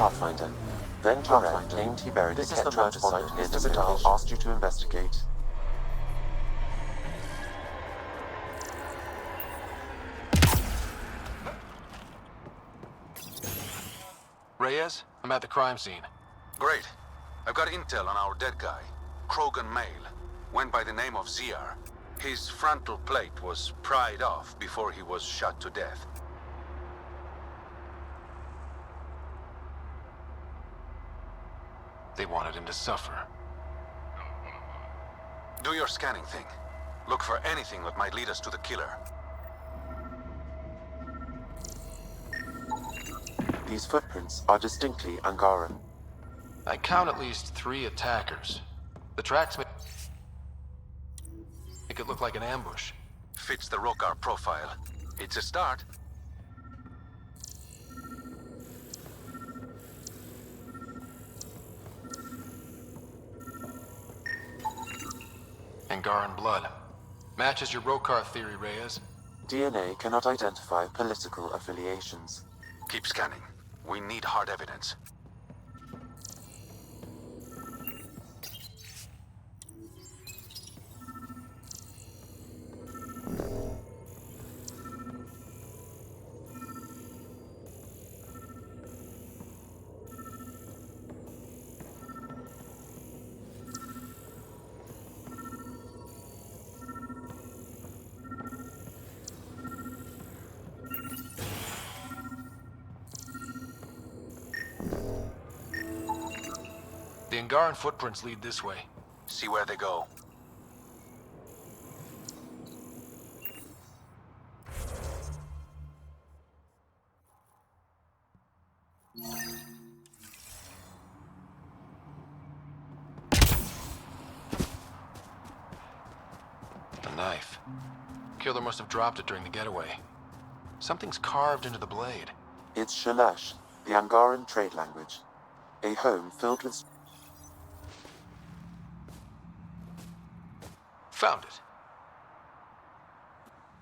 Pathfinder. Then Jarrett claimed he buried the Kettle transponder near the Citadel, asked you to investigate. Reyes, I'm at the crime scene. Great. I've got intel on our dead guy. Krogan male. Went by the name of Ziar. His frontal plate was pried off before he was shot to death. They wanted him to suffer. Do your scanning thing. Look for anything that might lead us to the killer. These footprints are distinctly Angaran. I count at least 3 attackers. The tracks make it look like an ambush. Fits the Rokar profile. It's a start. Angaran blood. Matches your Rokar theory, Reyes. DNA cannot identify political affiliations. Keep scanning. We need hard evidence. The Angaran footprints lead this way. See where they go. A knife. Killer must have dropped it during the getaway. Something's carved into the blade. It's Shalash, the Angaran trade language. A home filled with... Found it.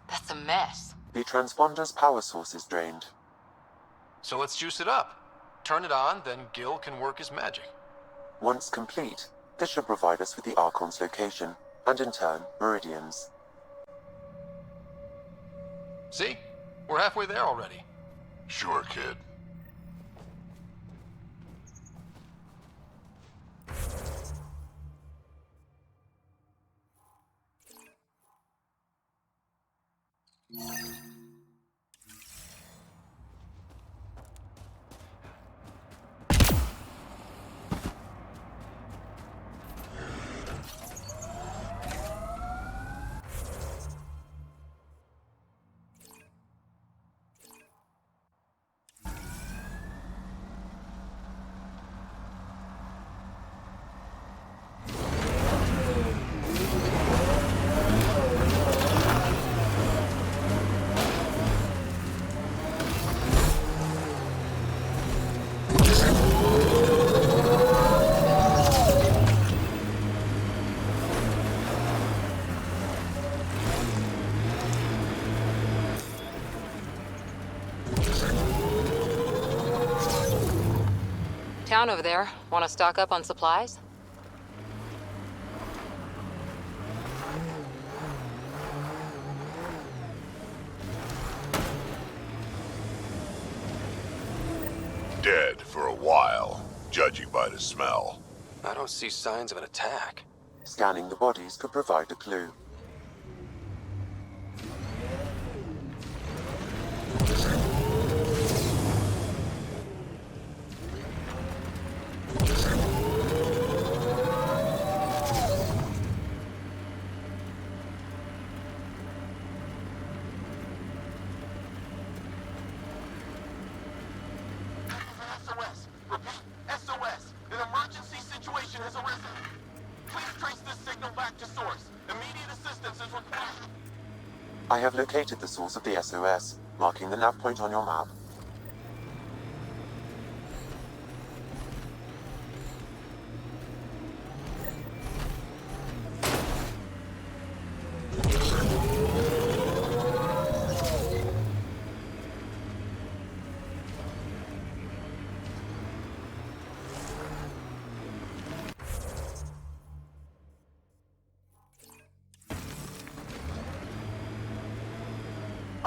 That's a mess. The transponder's power source is drained. So let's juice it up. Turn it on, then Gil can work his magic. Once complete, this should provide us with the Archon's location, and in turn, meridians. See? We're halfway there already. Sure, kid. Town over there. Want to stock up on supplies? Dead for a while, judging by the smell. I don't see signs of an attack. Scanning the bodies could provide a clue. I have located the source of the SOS, marking the nav point on your map.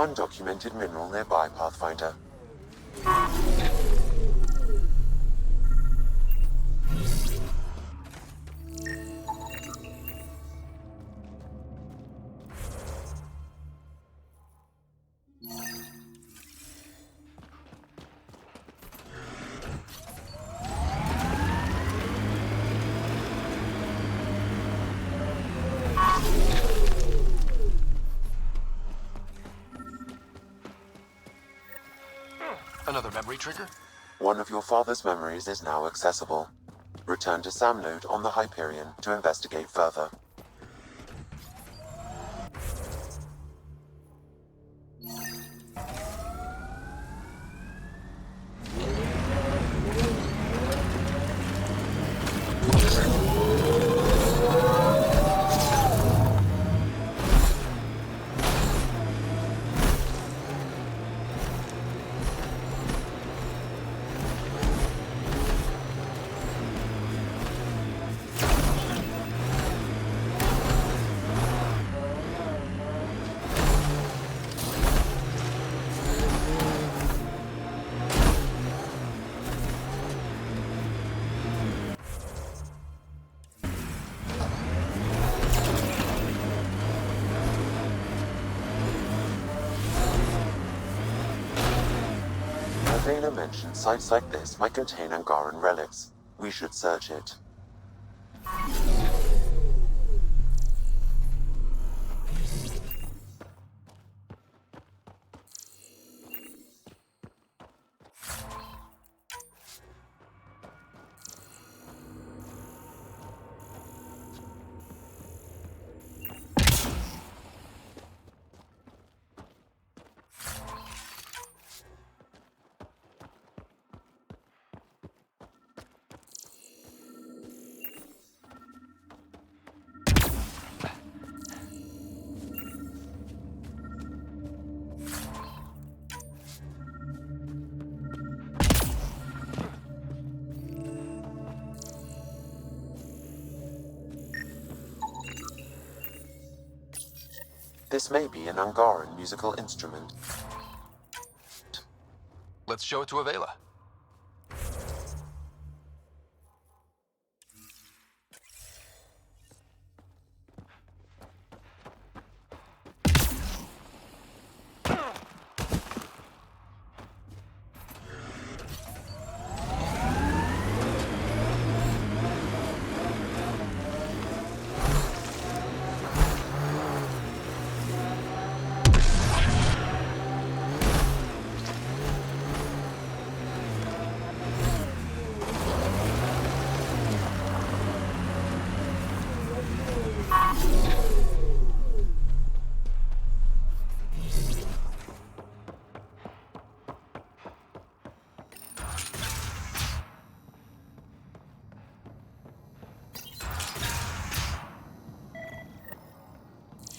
undocumented mineral nearby, Pathfinder. Another memory trigger? One of your father's memories is now accessible. Return to Sam Node on the Hyperion to investigate further. Vela mentioned sites like this might contain Angaran relics. We should search it. This may be an Angaran musical instrument. Let's show it to Avela.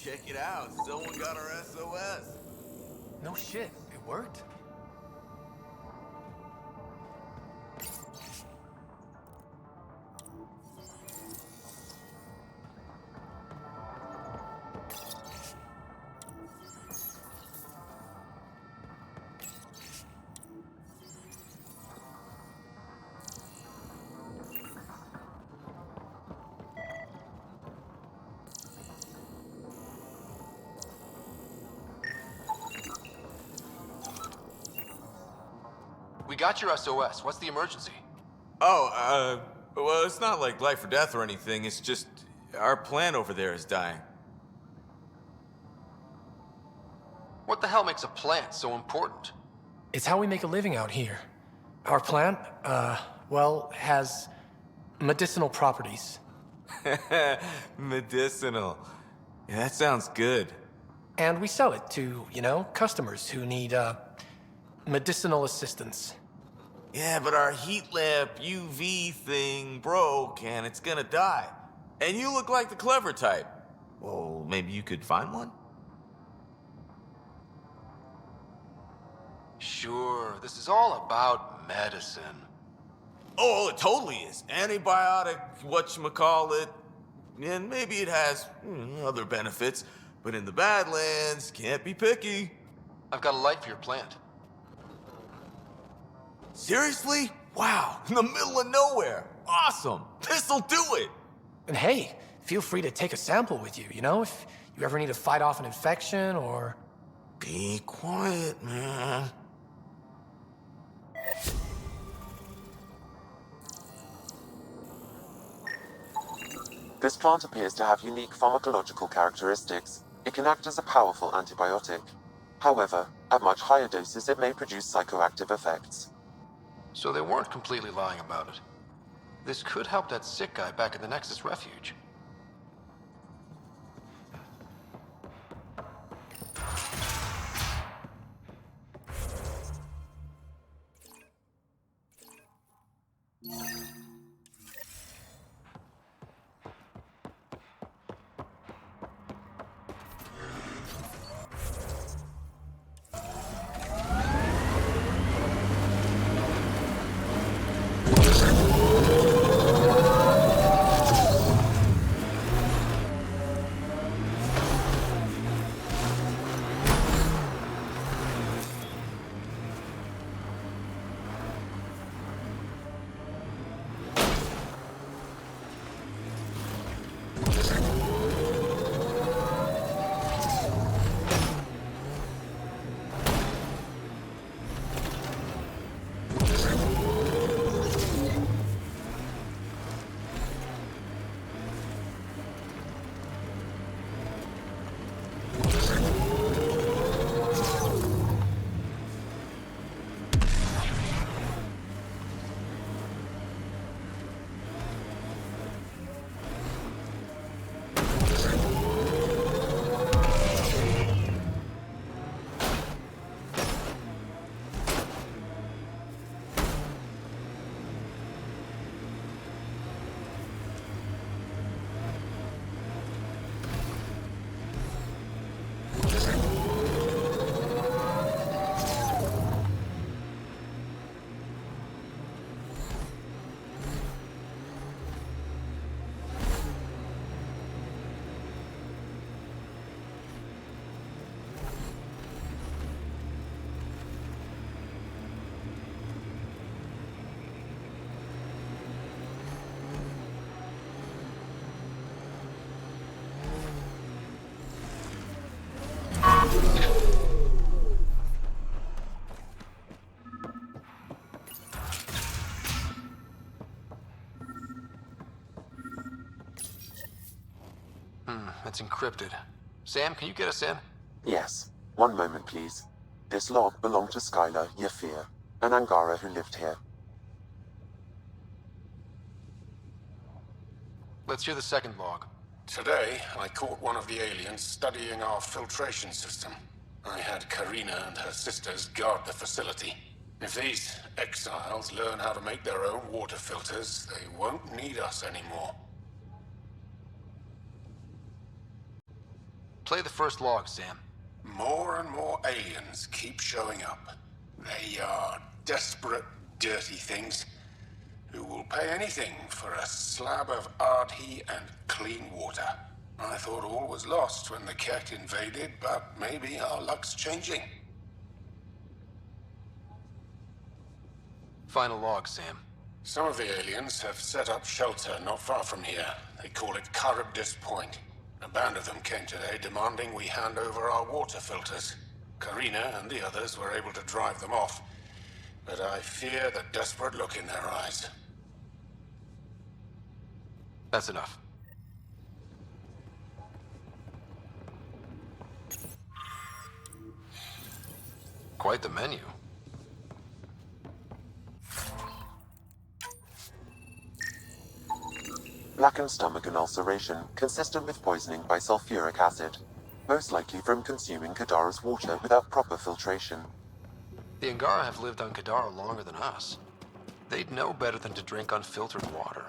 Check it out, someone got our SOS. No shit, it worked? We got your SOS. What's the emergency? Oh, well, it's not like life or death or anything. It's just our plant over there is dying. What the hell makes a plant so important? It's how we make a living out here. Our plant, well, has medicinal properties. Medicinal. Yeah, that sounds good. And we sell it to, you know, customers who need, medicinal assistance. Yeah, but our heat lamp UV thing broke and it's gonna die. And you look like the clever type. Well, maybe you could find one? Sure, this is all about medicine. Oh, it totally is. Antibiotic, whatchamacallit. And maybe it has other benefits. But in the Badlands, can't be picky. I've got a light for your plant. Seriously? Wow, in the middle of nowhere. Awesome. This'll do it. And hey, feel free to take a sample with you, you know, if you ever need to fight off an infection or... Be quiet, man. This plant appears to have unique pharmacological characteristics. It can act as a powerful antibiotic. However, at much higher doses it may produce psychoactive effects. So they weren't completely lying about it. This could help that sick guy back at the Nexus Refuge. It's encrypted. Sam, can you get us in? Yes. One moment, please. This log belonged to Skylar Yafir, an Angara who lived here. Let's hear the second log. Today, I caught one of the aliens studying our filtration system. I had Karina and her sisters guard the facility. If these exiles learn how to make their own water filters, they won't need us anymore. Play the first log, Sam. More and more aliens keep showing up. They are desperate, dirty things who will pay anything for a slab of Ardhi and clean water. I thought all was lost when the Ket invaded, but maybe our luck's changing. Final log, Sam. Some of the aliens have set up shelter not far from here. They call it Charybdis Point. A band of them came today demanding we hand over our water filters. Karina and the others were able to drive them off, but I fear the desperate look in their eyes. That's enough. Quite the menu. Blackened stomach and ulceration, consistent with poisoning by sulfuric acid. Most likely from consuming Kadara's water without proper filtration. The Angara have lived on Kadara longer than us. They'd know better than to drink unfiltered water.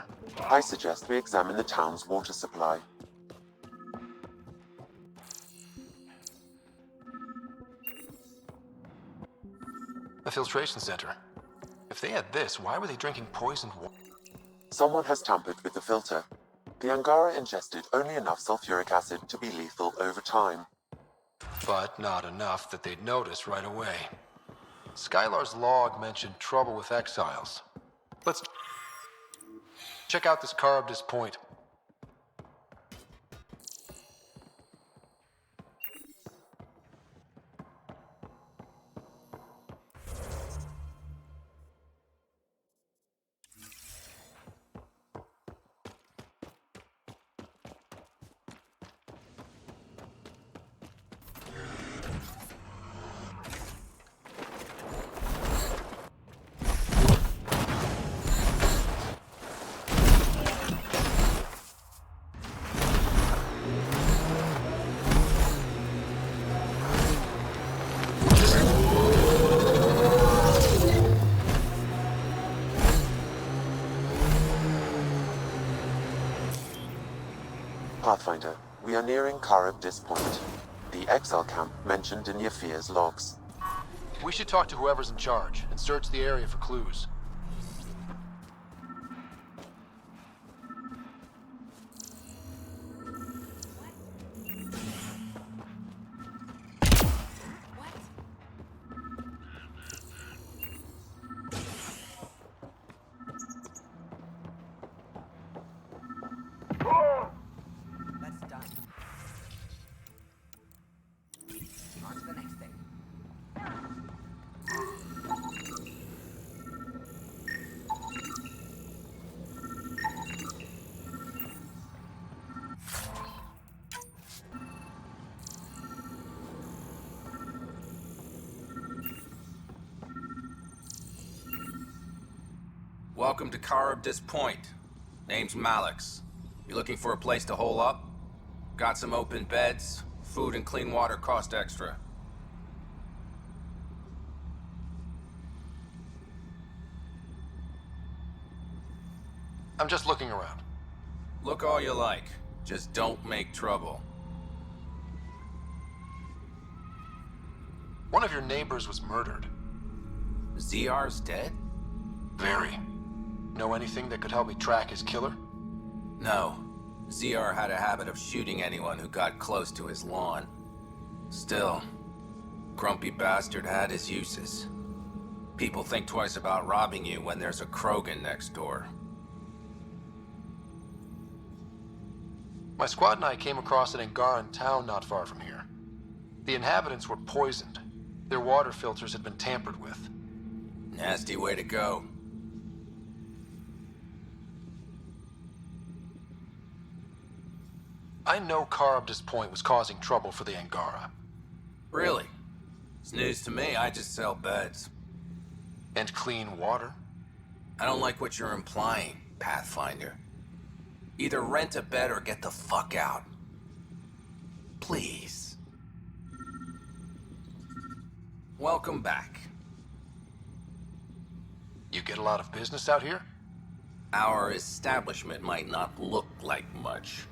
I suggest we examine the town's water supply. A filtration center. If they had this, why were they drinking poisoned water? Someone has tampered with the filter. The Angara ingested only enough sulfuric acid to be lethal over time. but not enough that they'd notice right away. Skylar's log mentioned trouble with exiles. Let's check out this Charybdis Point. Pathfinder, we are nearing Charybdis Point, the exile camp mentioned in Yafir's logs. We should talk to whoever's in charge and search the area for clues. That's done. On to the next thing. Welcome to Charybdis Point. Name's Malix. You looking for a place to hole up? Got some open beds. Food and clean water cost extra. I'm just looking around. Look all you like. Just don't make trouble. One of your neighbors was murdered. ZR's dead? Very. Know anything that could help me track his killer? No. ZR had a habit of shooting anyone who got close to his lawn. Still, grumpy bastard had his uses. People think twice about robbing you when there's a Krogan next door. My squad and I came across an Angaran town not far from here. The inhabitants were poisoned. Their water filters had been tampered with. Nasty way to go. I know Charybdis Point was causing trouble for the Angara. Really? It's news to me. I just sell beds. And clean water? I don't like what you're implying, Pathfinder. Either rent a bed or get the fuck out. Please. Welcome back. You get a lot of business out here? Our establishment might not look like much,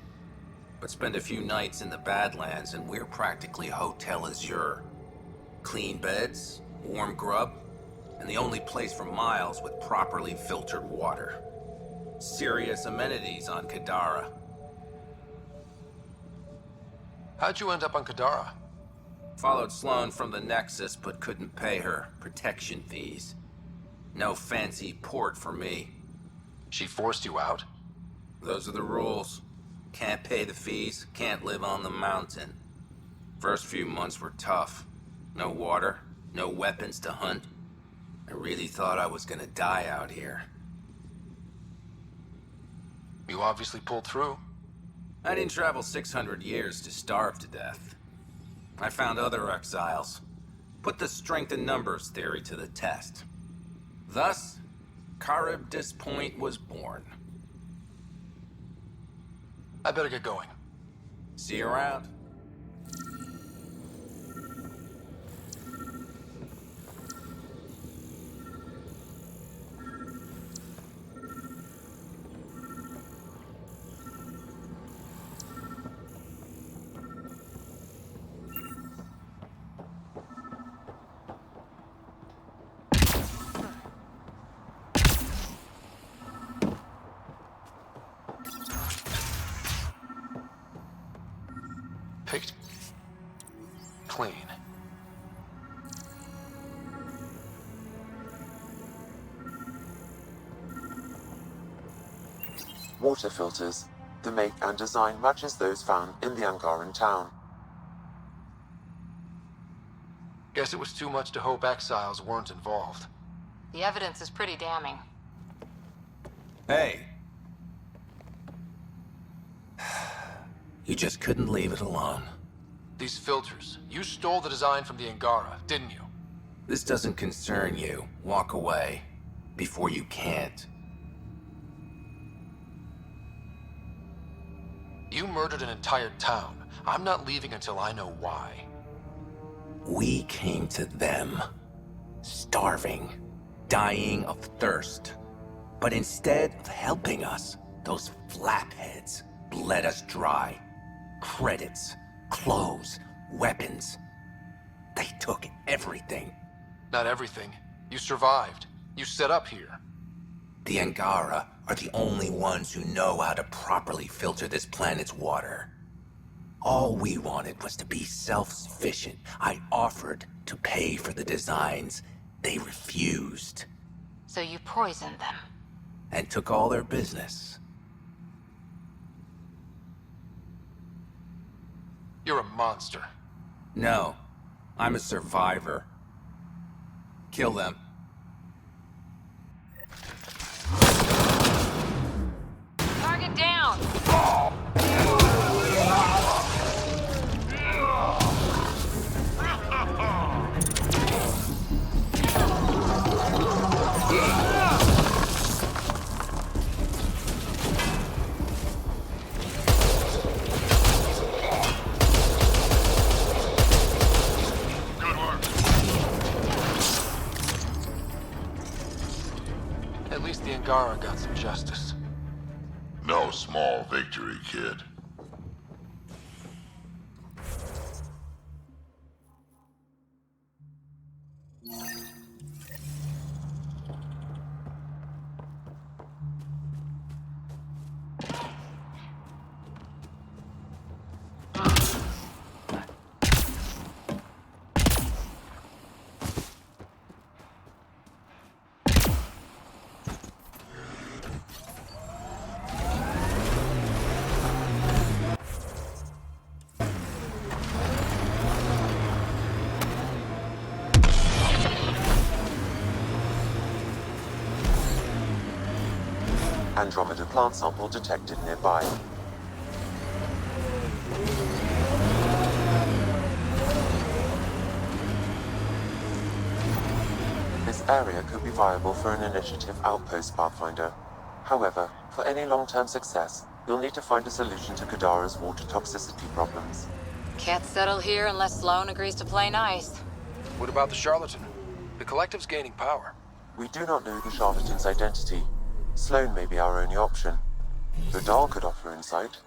but spend a few nights in the Badlands and we're practically Hotel Azure. Clean beds, warm grub, and the only place for miles with properly filtered water. Serious amenities on Kadara. How'd you end up on Kadara? Followed Sloan from the Nexus, but couldn't pay her protection fees. No fancy port for me. She forced you out? Those are the rules. Can't pay the fees, can't live on the mountain. First few months were tough. No water, no weapons to hunt. I really thought I was gonna die out here. You obviously pulled through. I didn't travel 600 years to starve to death. I found other exiles. Put the strength in numbers theory to the test. Thus, Charybdis Point was born. I better get going. See you around. clean. Water filters. The make and design matches those found in the Angaran town. Guess it was too much to hope exiles weren't involved. The evidence is pretty damning. Hey. You just couldn't leave it alone. These filters, you stole the design from the Angara, didn't you? This doesn't concern you. Walk away. Before you can't. You murdered an entire town. I'm not leaving until I know why. We came to them. Starving. Dying of thirst. But instead of helping us, those flapheads bled us dry. Credits, clothes, weapons. They took everything. Not everything. You survived. You set up here. The Angara are the only ones who know how to properly filter this planet's water. All we wanted was to be self-sufficient. I offered to pay for the designs. They refused. So you poisoned them. And took all their business. You're a monster. No, I'm a survivor. Kill them. Target down! At least the Angara got some justice. No small victory, kid. Andromeda plant sample detected nearby. This area could be viable for an initiative outpost, Pathfinder. However, for any long-term success, you'll need to find a solution to Kadara's water toxicity problems. Can't settle here unless Sloan agrees to play nice. What about the charlatan? The Collective's gaining power. We do not know the charlatan's identity. Sloan may be our only option. Vidal could offer insight.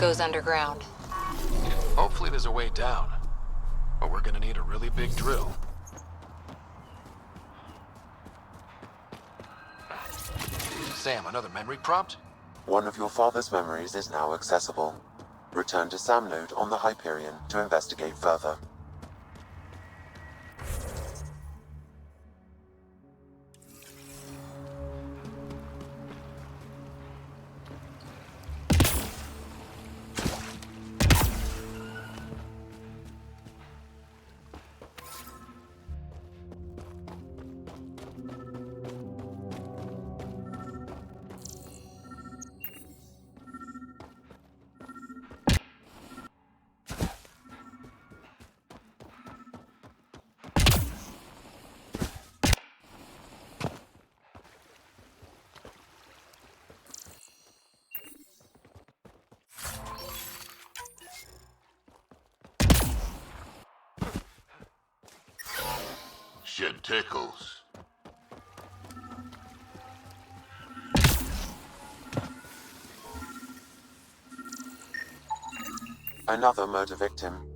Goes underground. Hopefully there's a way down. But we're gonna need a really big drill. Sam, another memory prompt? One of your father's memories is now accessible. Return to Sam Node on the Hyperion to investigate further. shit tickles. Another murder victim.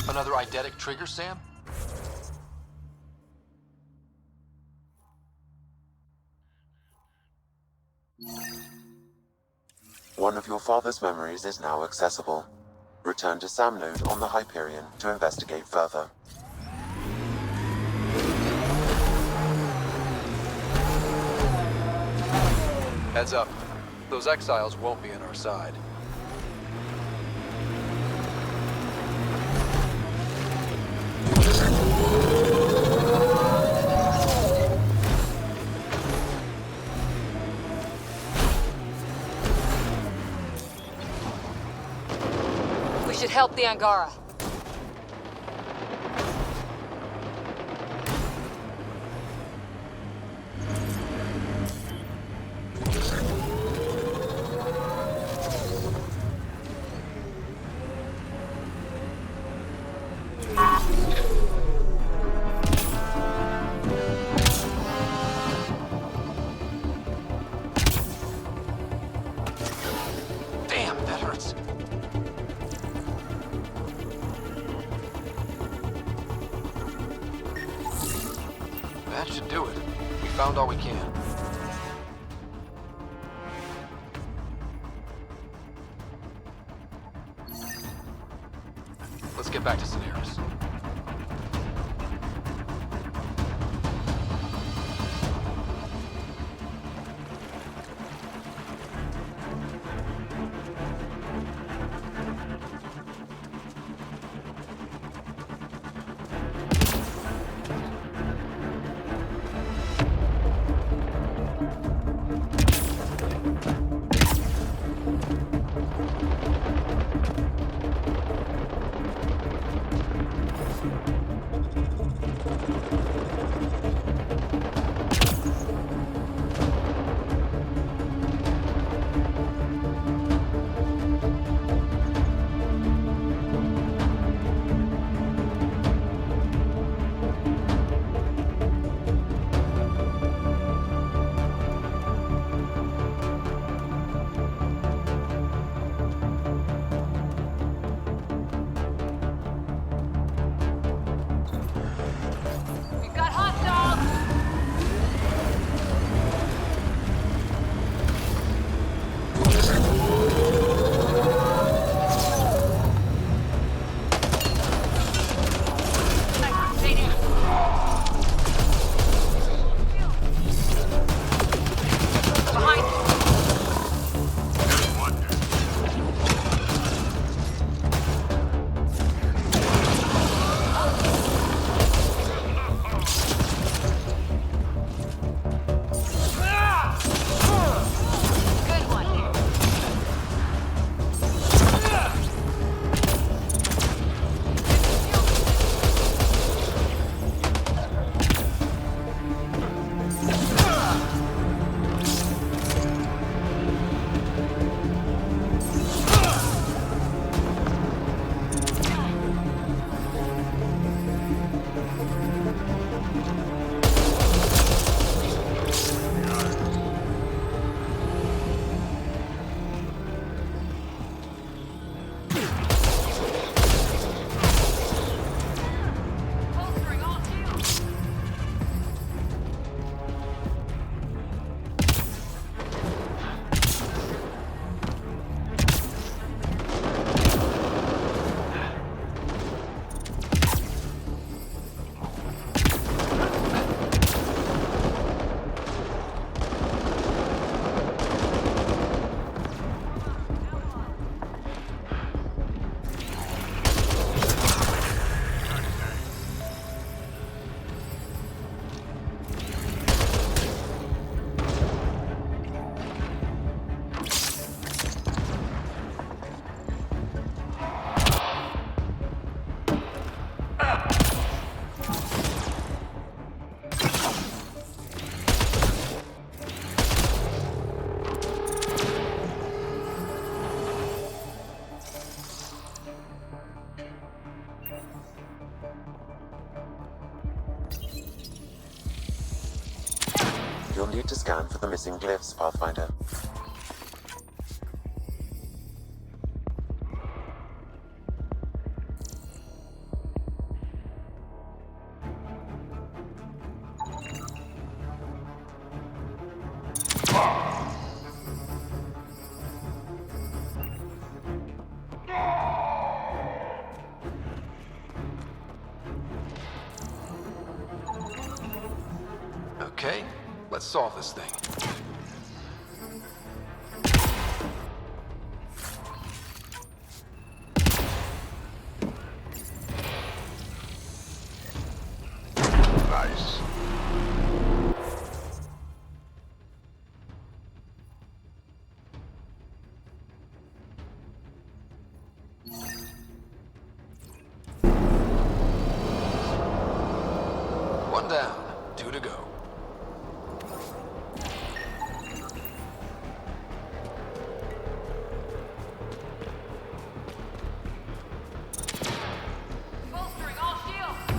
Another eidetic trigger, Sam? One of your father's memories is now accessible. Return to Sam Node on the Hyperion to investigate further. Heads up. Those exiles won't be on our side. We should help the Angara. Damn, that hurts. That should do it. We found all we can. Let's get back to Solaris. You'll need to scan for the missing glyphs, Pathfinder. Okay, let's solve this thing. Nice. One down, 2 to go. Bolstering all shields!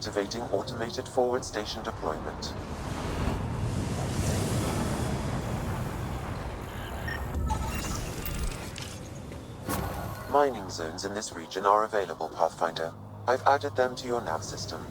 Activating automated forward station deployment. Mining zones in this region are available, Pathfinder. I've added them to your nav system.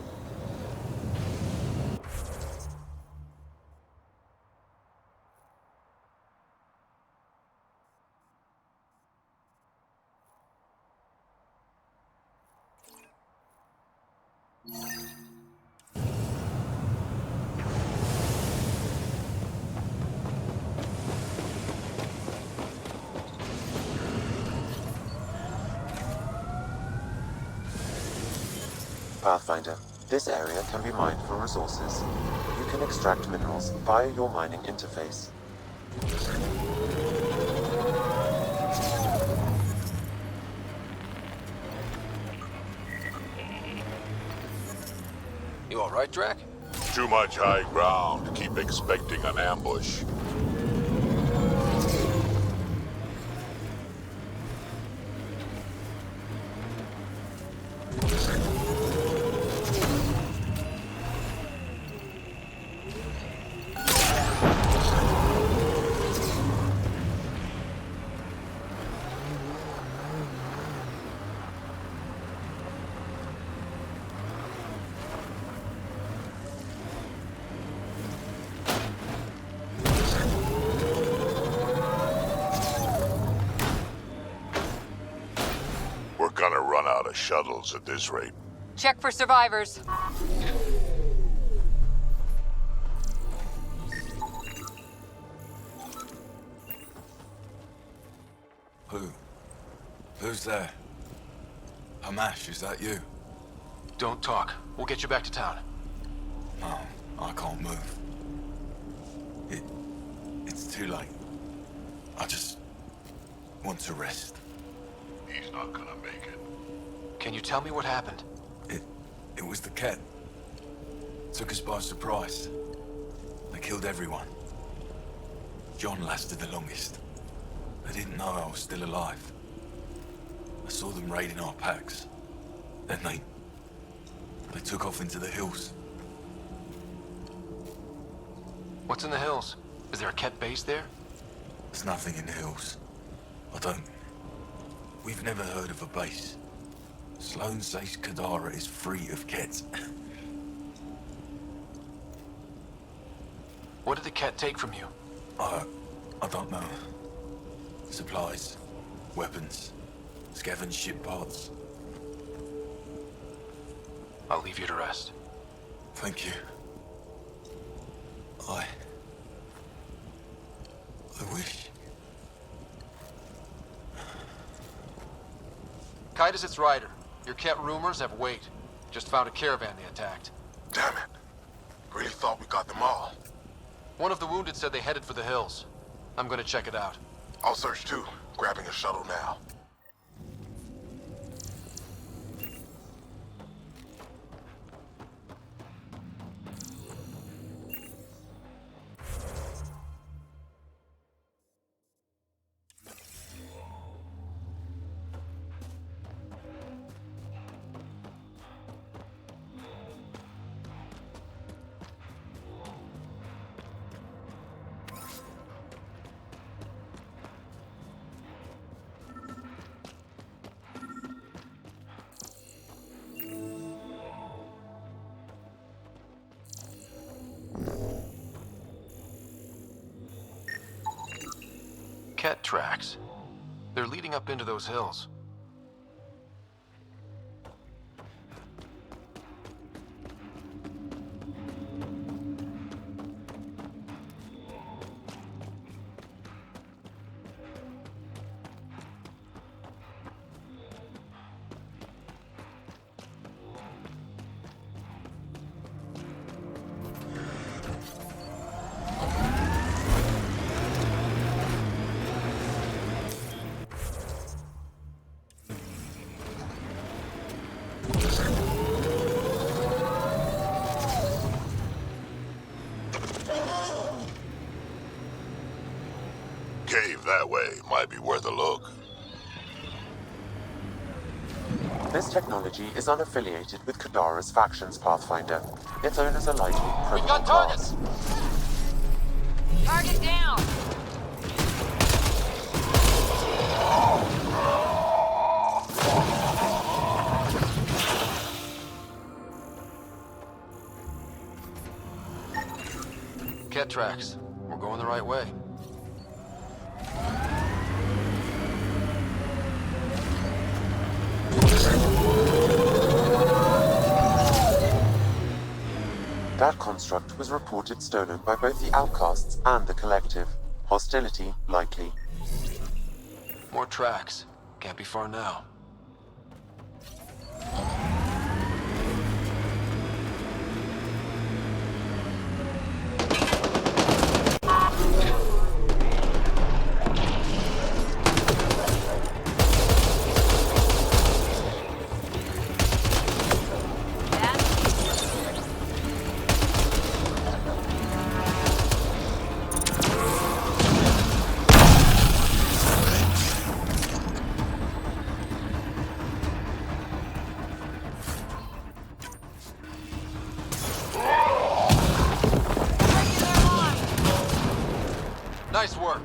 Pathfinder, this area can be mined for resources. You can extract minerals via your mining interface. You alright, Drac? Too much high ground to keep expecting an ambush. Gonna run out of shuttles at this rate. Check for survivors. Who's there? Hamash, is that you? Don't talk. We'll get you back to town. No, I can't move. It's too late. I just want to rest. He's not gonna make it. Can you tell me what happened? It was the Ket. Took us by surprise. They killed everyone. John lasted the longest. They didn't know I was still alive. I saw them raiding our packs. Then they took off into the hills. What's in the hills? Is there a Ket base there? There's nothing in the hills. We've never heard of a base. Sloan says Kadara is free of Kets. What did the Ket take from you? I don't know. Supplies, weapons, scavenged ship parts. I'll leave you to rest. Thank you. I wish. Kite its rider. Your Ket rumors have weight. Just found a caravan they attacked. Damn it. Really thought we got them all. One of the wounded said they headed for the hills. I'm gonna check it out. I'll search too. Grabbing a shuttle now. Ket tracks. They're leading up into those hills. Cave that way might be worth a look. This technology is unaffiliated with Kadara's factions, Pathfinder. Its owners are likely criminal. We got targets! Target down! Ket tracks. We're going the right way. That construct was reported stolen by both the Outcasts and the Collective. Hostility likely. More tracks. Can't be far now. Nice work.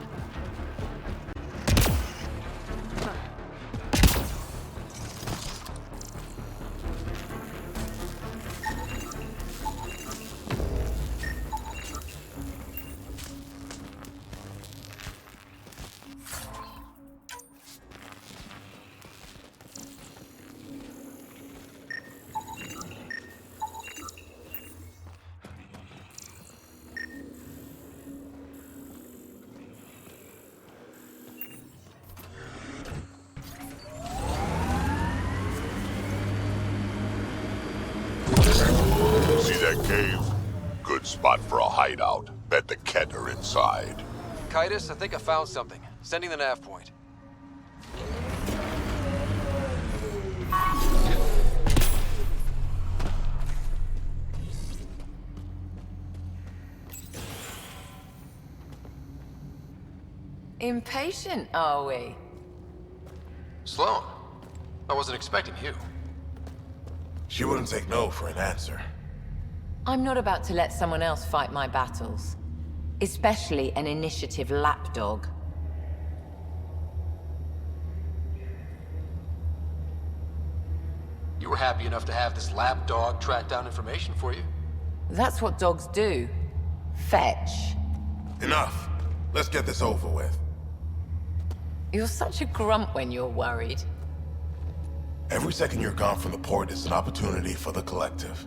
See that cave? Good spot for a hideout. Bet the Ket are inside. Kitus, I think I found something. Sending the nav point. Impatient, are we? Sloan, I wasn't expecting you. She wouldn't take no for an answer. I'm not about to let someone else fight my battles. Especially an initiative lapdog. You were happy enough to have this lapdog track down information for you. That's what dogs do. Fetch. Enough. Let's get this over with. You're such a grump when you're worried. Every second you're gone from the port is an opportunity for the Collective.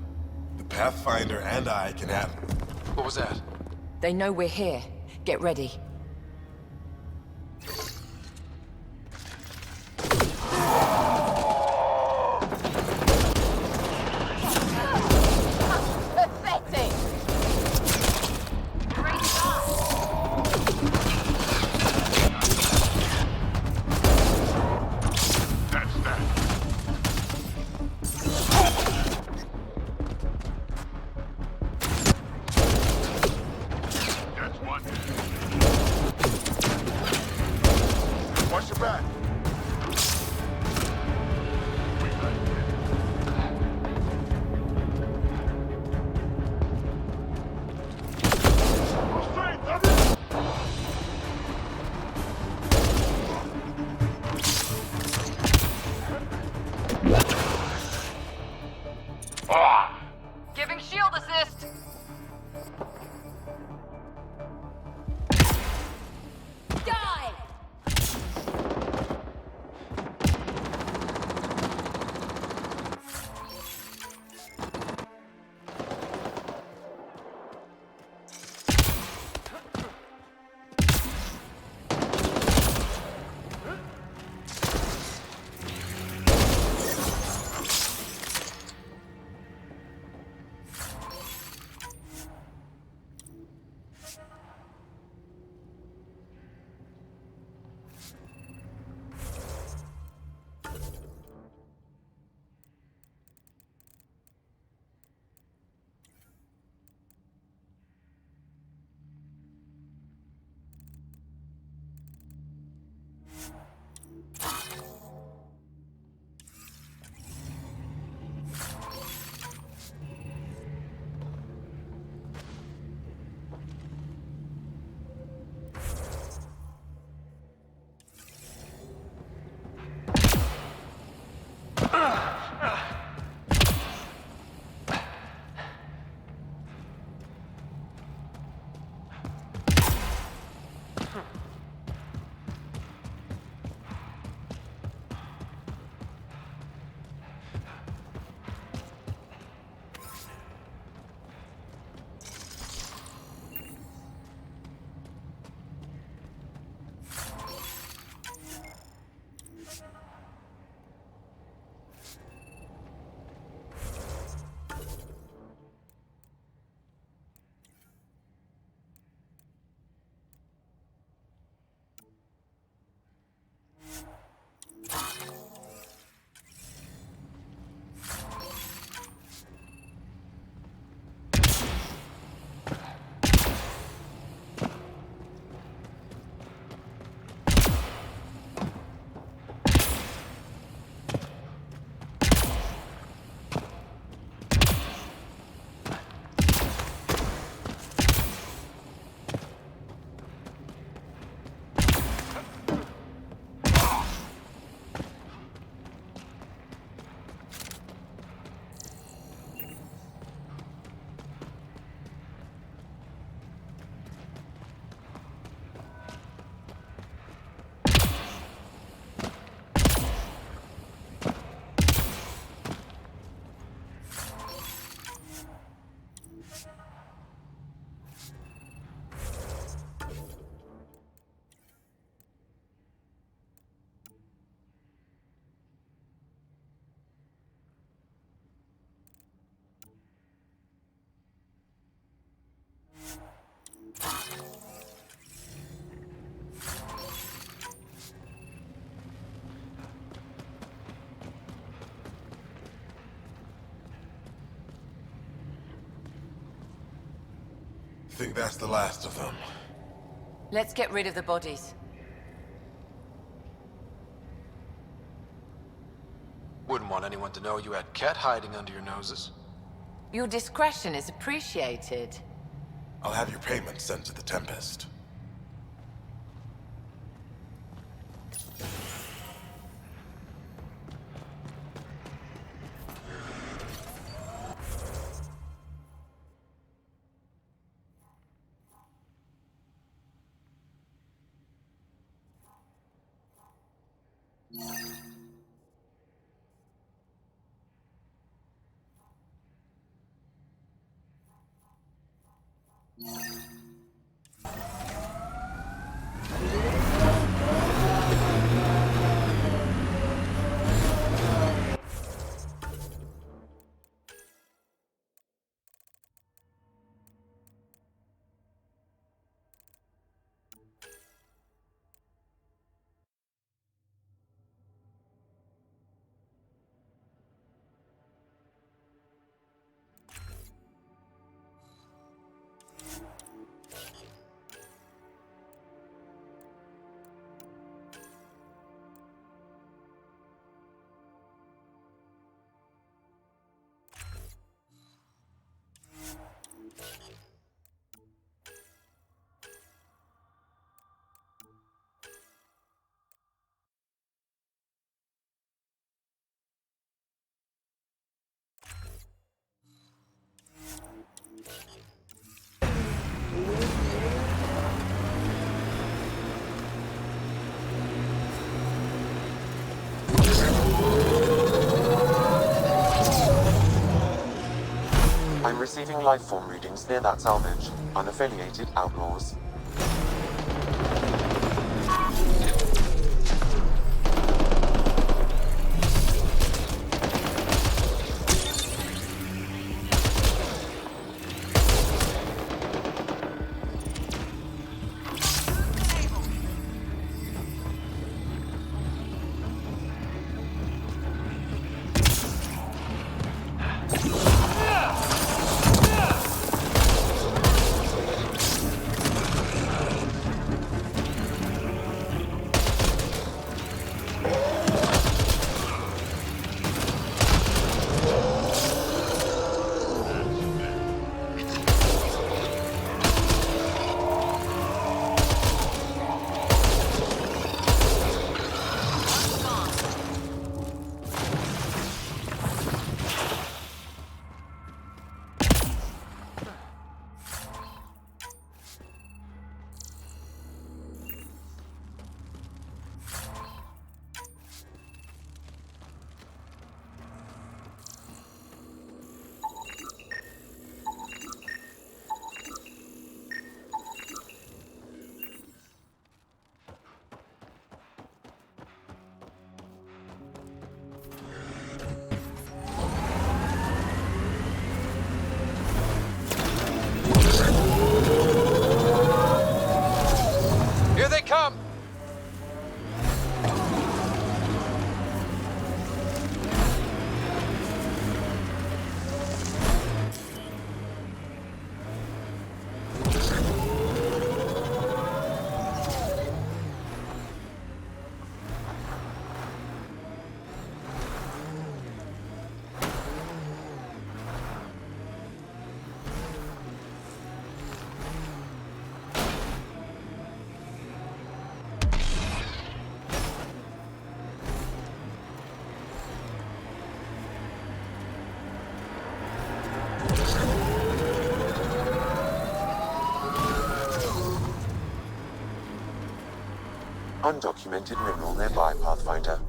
The Pathfinder and I can have... What was that? They know we're here. Get ready. Pathetic! Great shot! That's that. That's one. Watch your back. Giving shield assist! Die! think that's the last of them? Let's get rid of the bodies. Wouldn't want anyone to know you had Ket hiding under your noses. Your discretion is appreciated. I'll have your payment sent to the Tempest. I'm receiving lifeform readings near that salvage. Unaffiliated outlaws. Come! Undocumented mineral nearby, Pathfinder.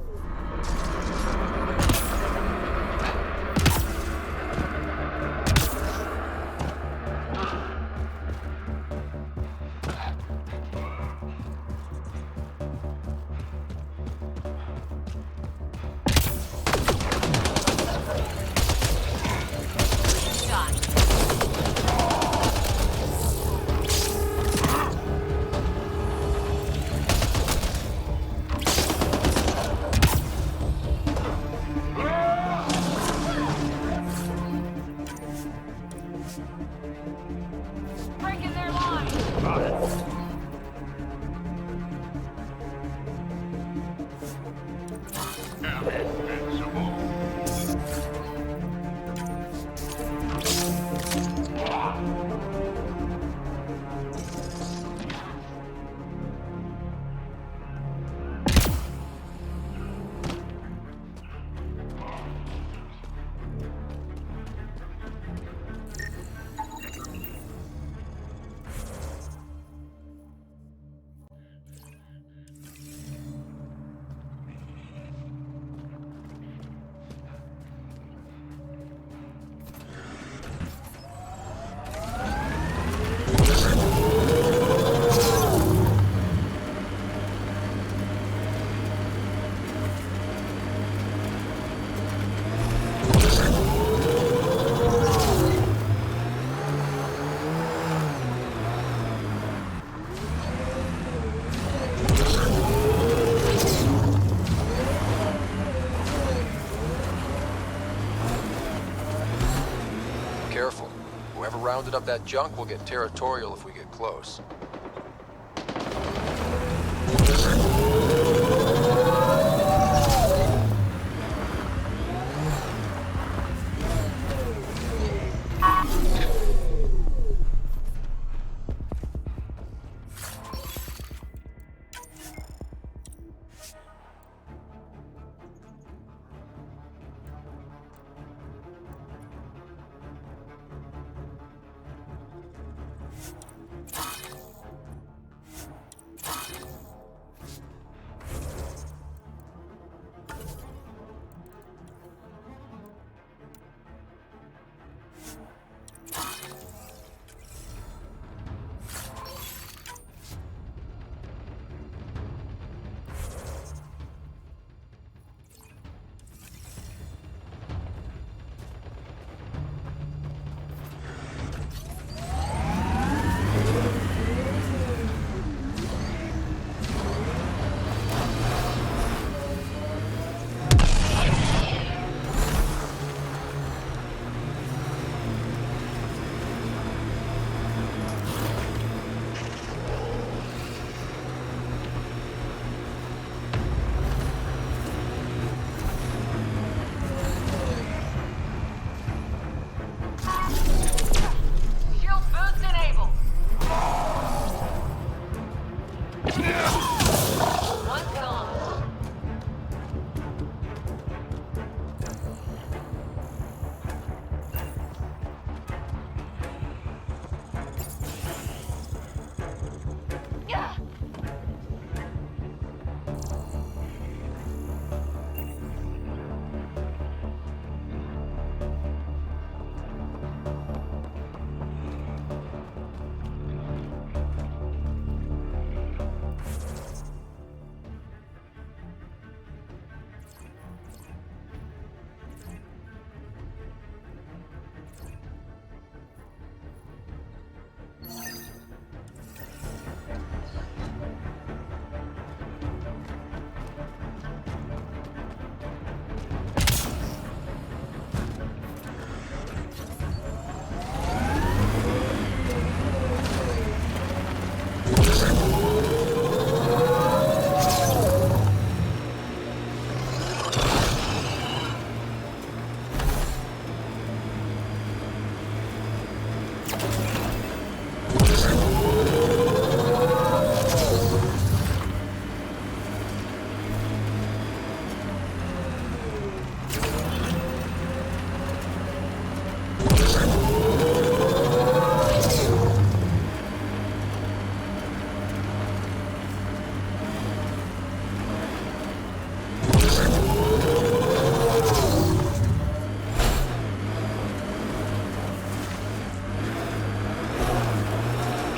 rounded up that junk, we'll get territorial if we get close.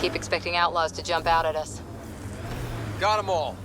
Keep expecting outlaws to jump out at us. Got them all.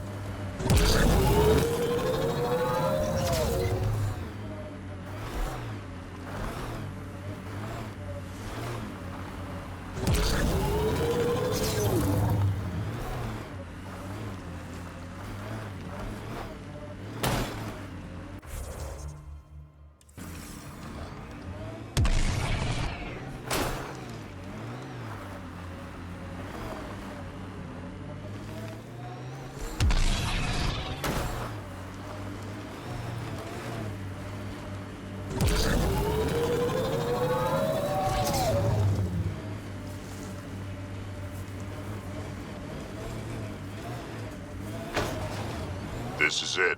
This is it.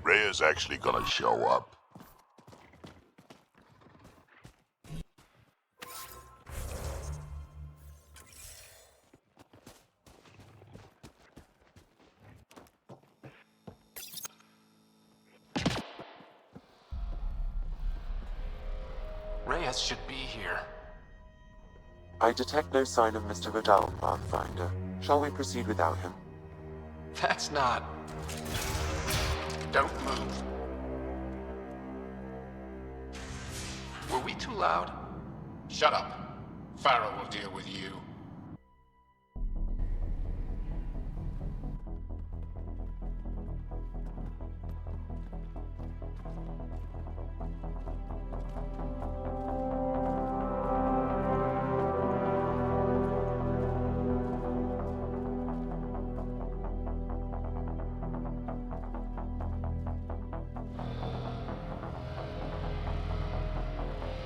Rhea's actually gonna show up. Reyes should be here. I detect no sign of Mr. Vidal, Pathfinder. Shall we proceed without him? That's not... Don't move. Were we too loud? Shut up. Farrell will deal with you.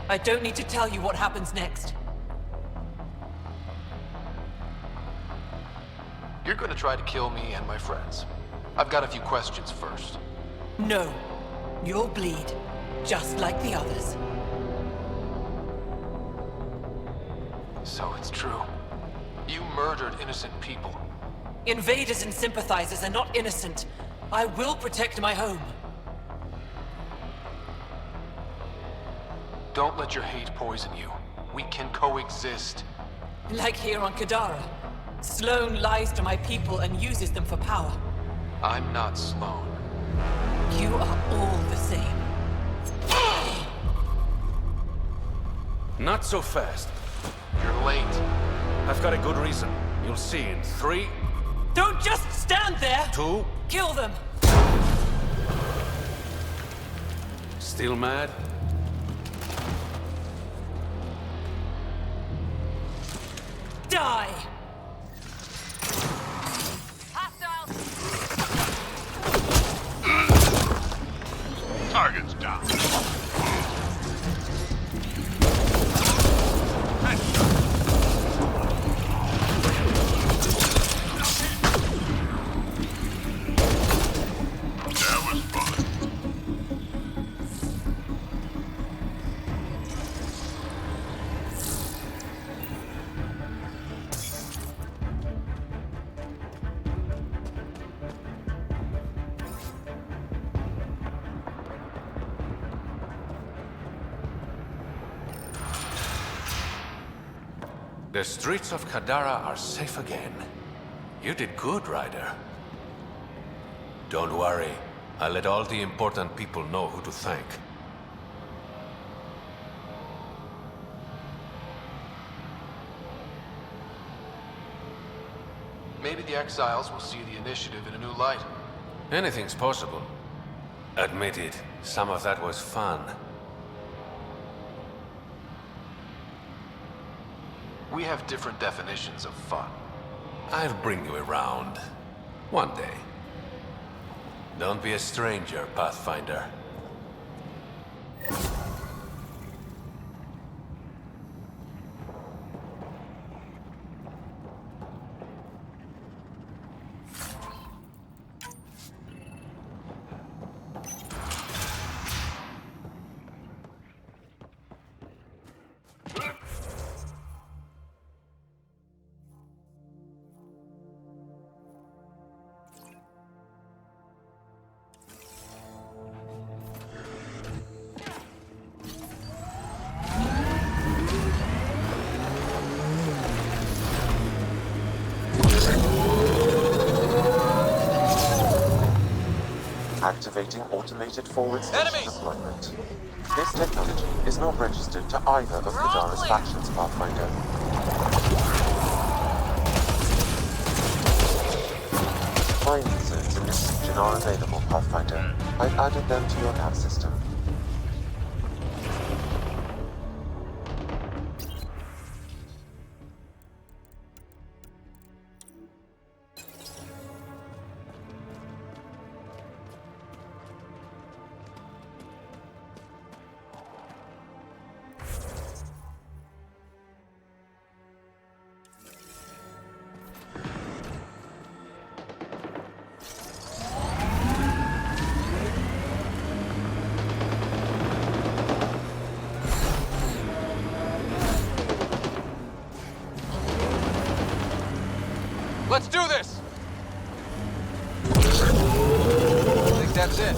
I don't need to tell you what happens next. You're gonna try to kill me and my friends. I've got a few questions first. No. You'll bleed, just like the others. So it's true. You murdered innocent people. Invaders and sympathizers are not innocent. I will protect my home. Don't let your hate poison you. We can coexist. Like here on Kadara. Sloane lies to my people and uses them for power. I'm not Sloane. You are all the same. Not so fast. You're late. I've got a good reason. You'll see in 3... Don't just stand there! 2... Kill them! Still mad? Die! Target's down. That was fun. The streets of Kadara are safe again. You did good, Ryder. Don't worry. I'll let all the important people know who to thank. Maybe the exiles will see the initiative in a new light. Anything's possible. Admit it, some of that was fun. We have different definitions of fun. I'll bring you around. One day. Don't be a stranger, Pathfinder. Activating automated forward station deployment. This technology is not registered to either of Kadara's factions, Pathfinder. Mining zones in this region are available, Pathfinder. I've added them to your nav system. Let's do this! I think that's it.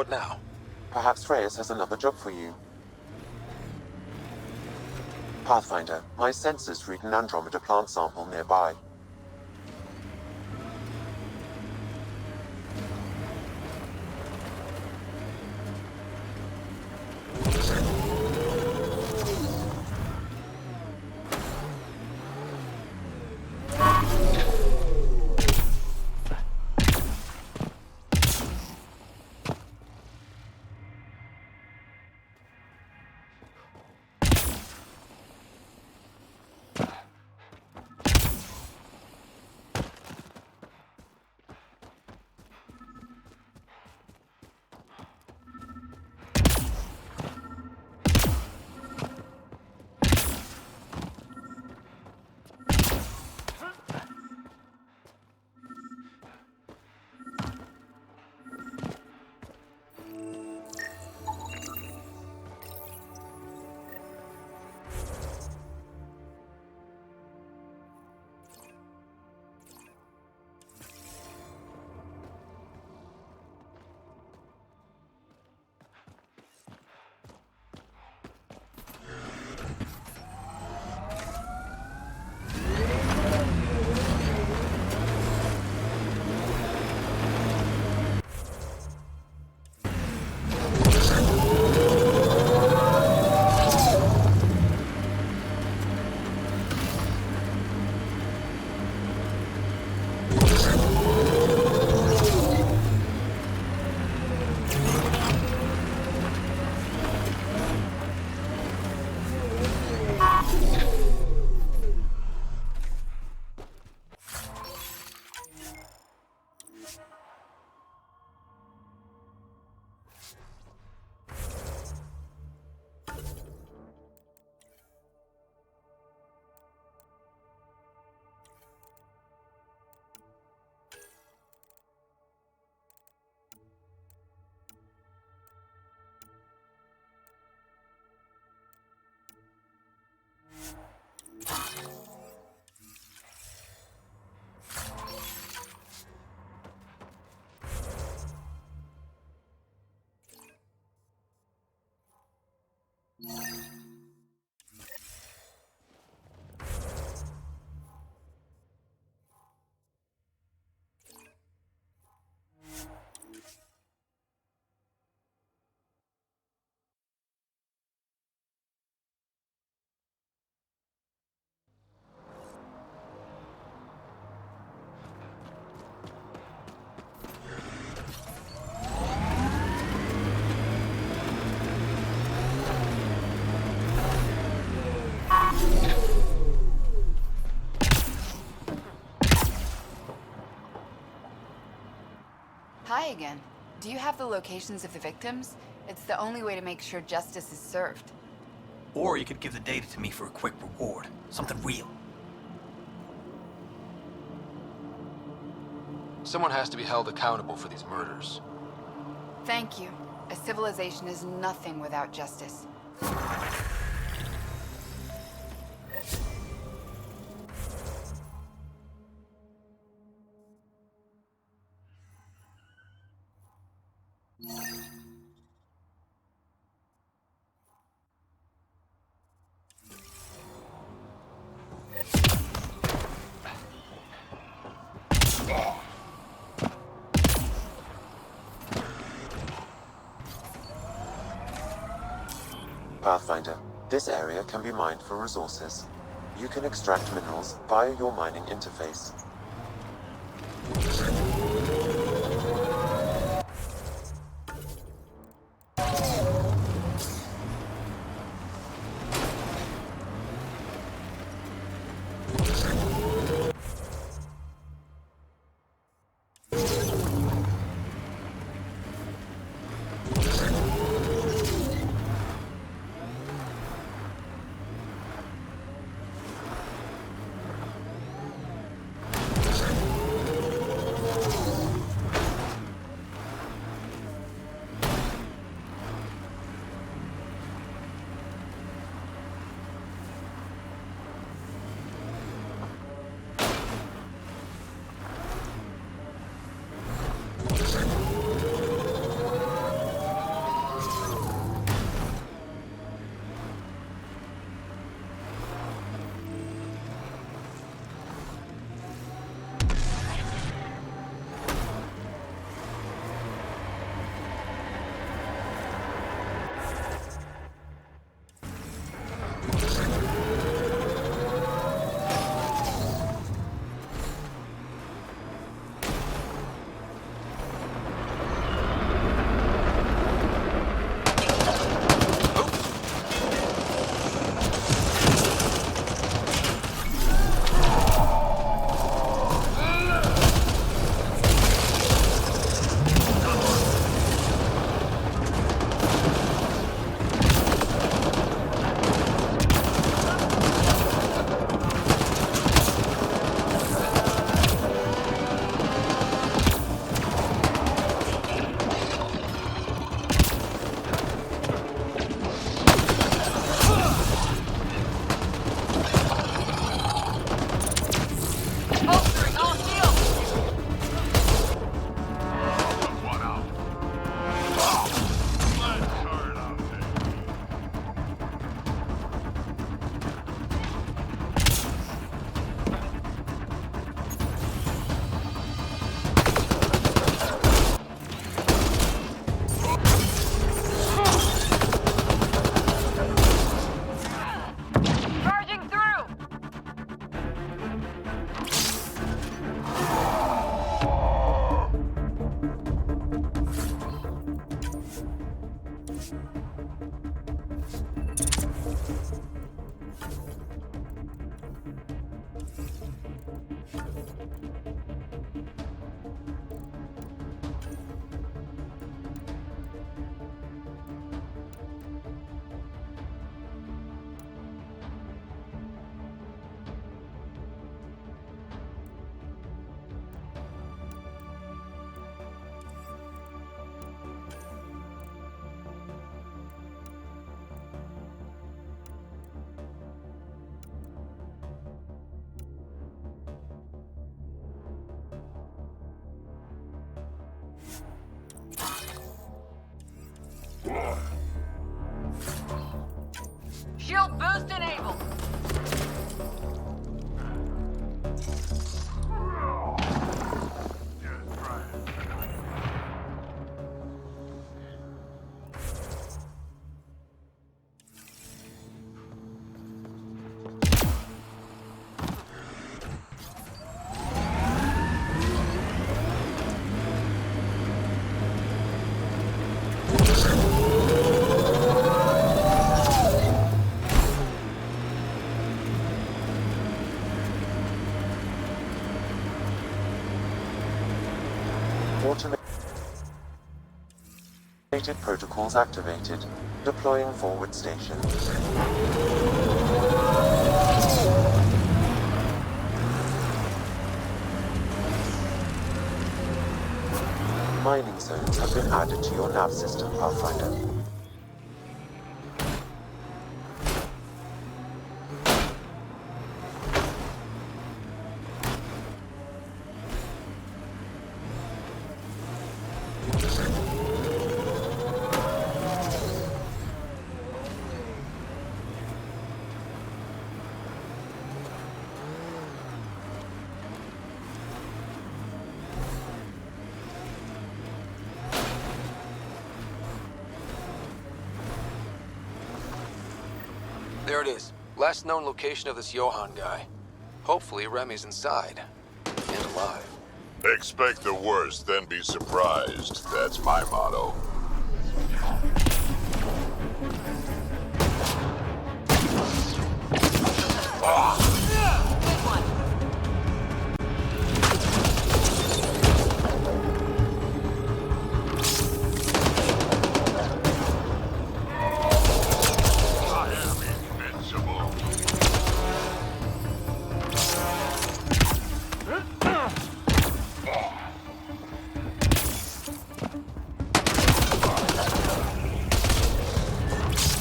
What now? Perhaps Reyes has another job for you. Pathfinder, my sensors read an Andromeda plant sample nearby. Hi again. Do you have the locations of the victims? It's the only way to make sure justice is served. Or you could give the data to me for a quick reward. Something real. Someone has to be held accountable for these murders. Thank you. A civilization is nothing without justice. Pathfinder, this area can be mined for resources. You can extract minerals via your mining interface. Shield boost enabled. Automated protocols activated. Deploying forward station. Mining zones have been added to your nav system, Pathfinder. There it is. Last known location of this Johann guy. Hopefully Remy's inside. And alive. Expect the worst, then be surprised. That's my motto.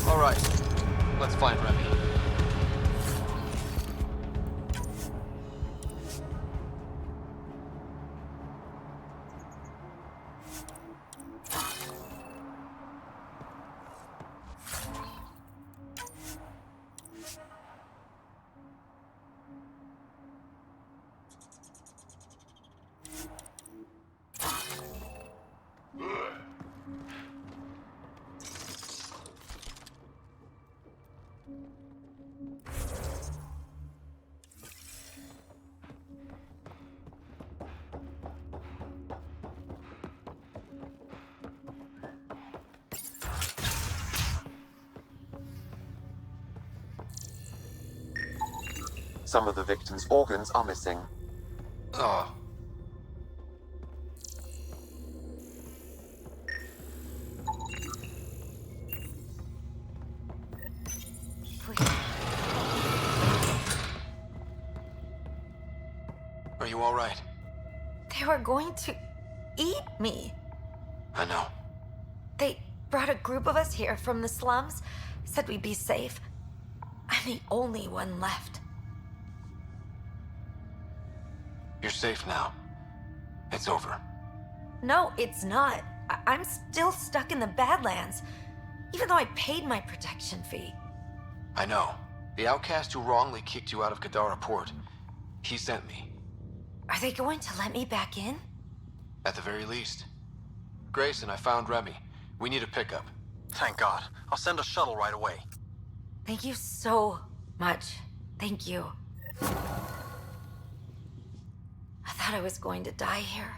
Alright. Let's find Remy. Some of the victim's organs are missing. Oh. Are you all right? They were going to eat me. I know. They brought a group of us here from the slums, said we'd be safe. I'm the only one left. You're safe now. It's over. No, it's not. I'm still stuck in the Badlands, even though I paid my protection fee. I know. The outcast who wrongly kicked you out of Kadara Port. He sent me. Are they going to let me back in? At the very least. Grayson, I found Remy. We need a pickup. Thank God. I'll send a shuttle right away. Thank you so much. Thank you. I thought I was going to die here.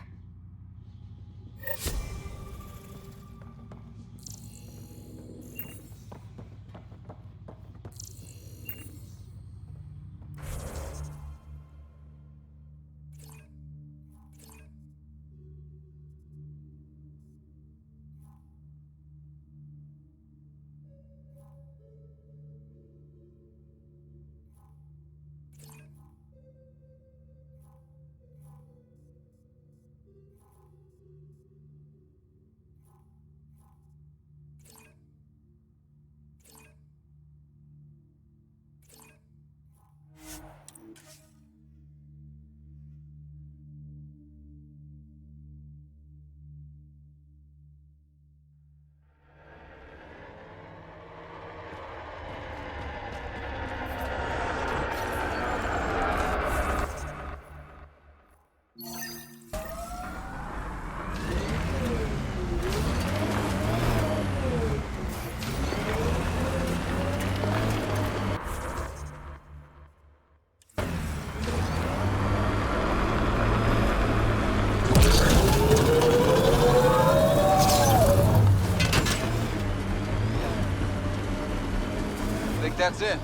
Think that's it?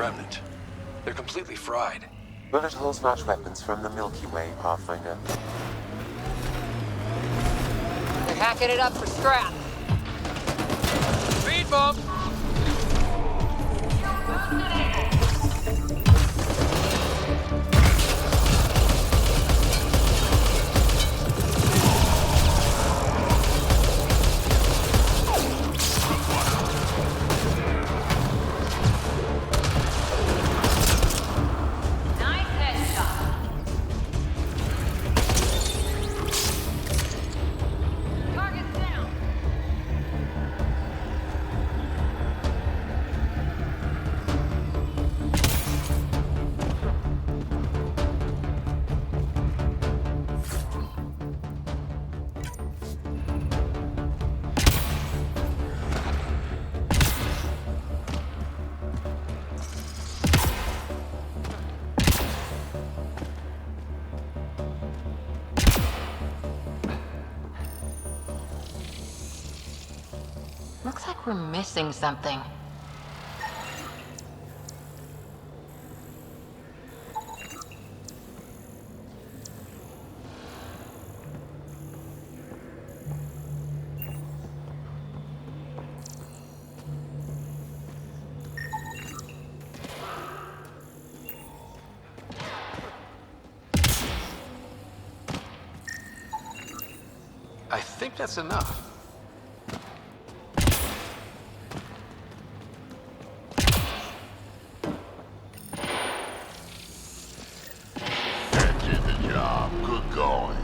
Remnant. They're completely fried. Bullet holes match weapons from the Milky Way, Pathfinder. They're hacking it up for scrap. Speed bump! Looks like we're missing something. I think that's enough. Good going.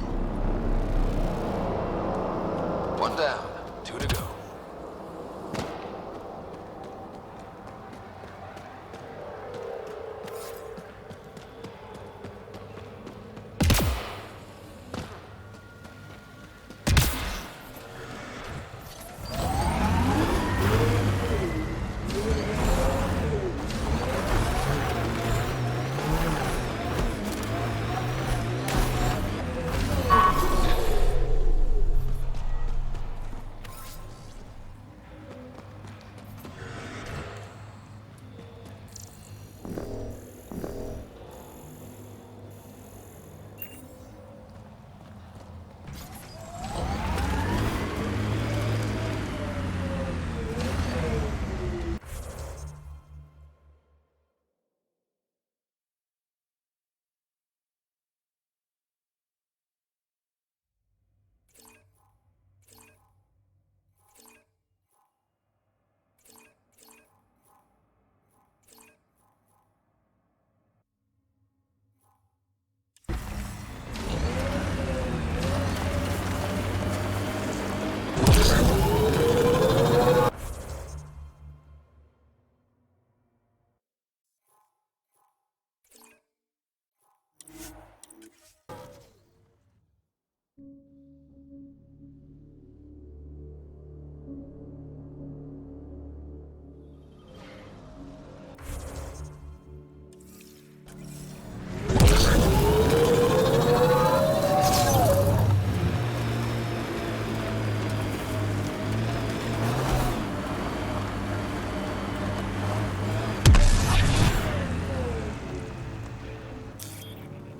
One down, 2 to go.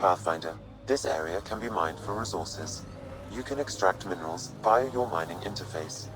Pathfinder, this area can be mined for resources. You can extract minerals via your mining interface.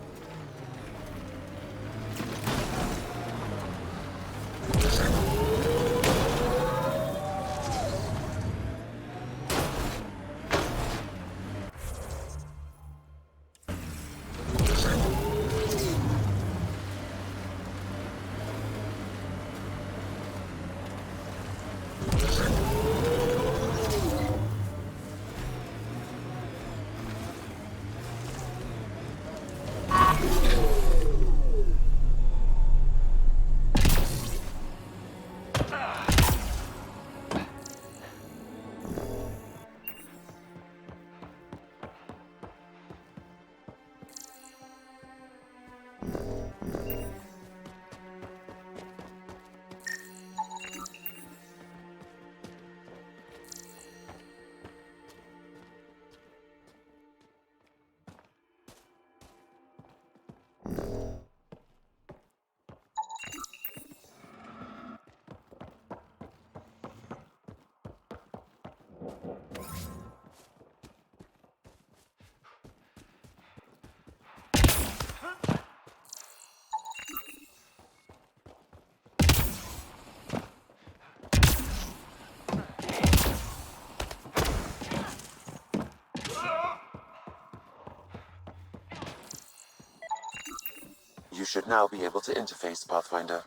You should now be able to interface, Pathfinder.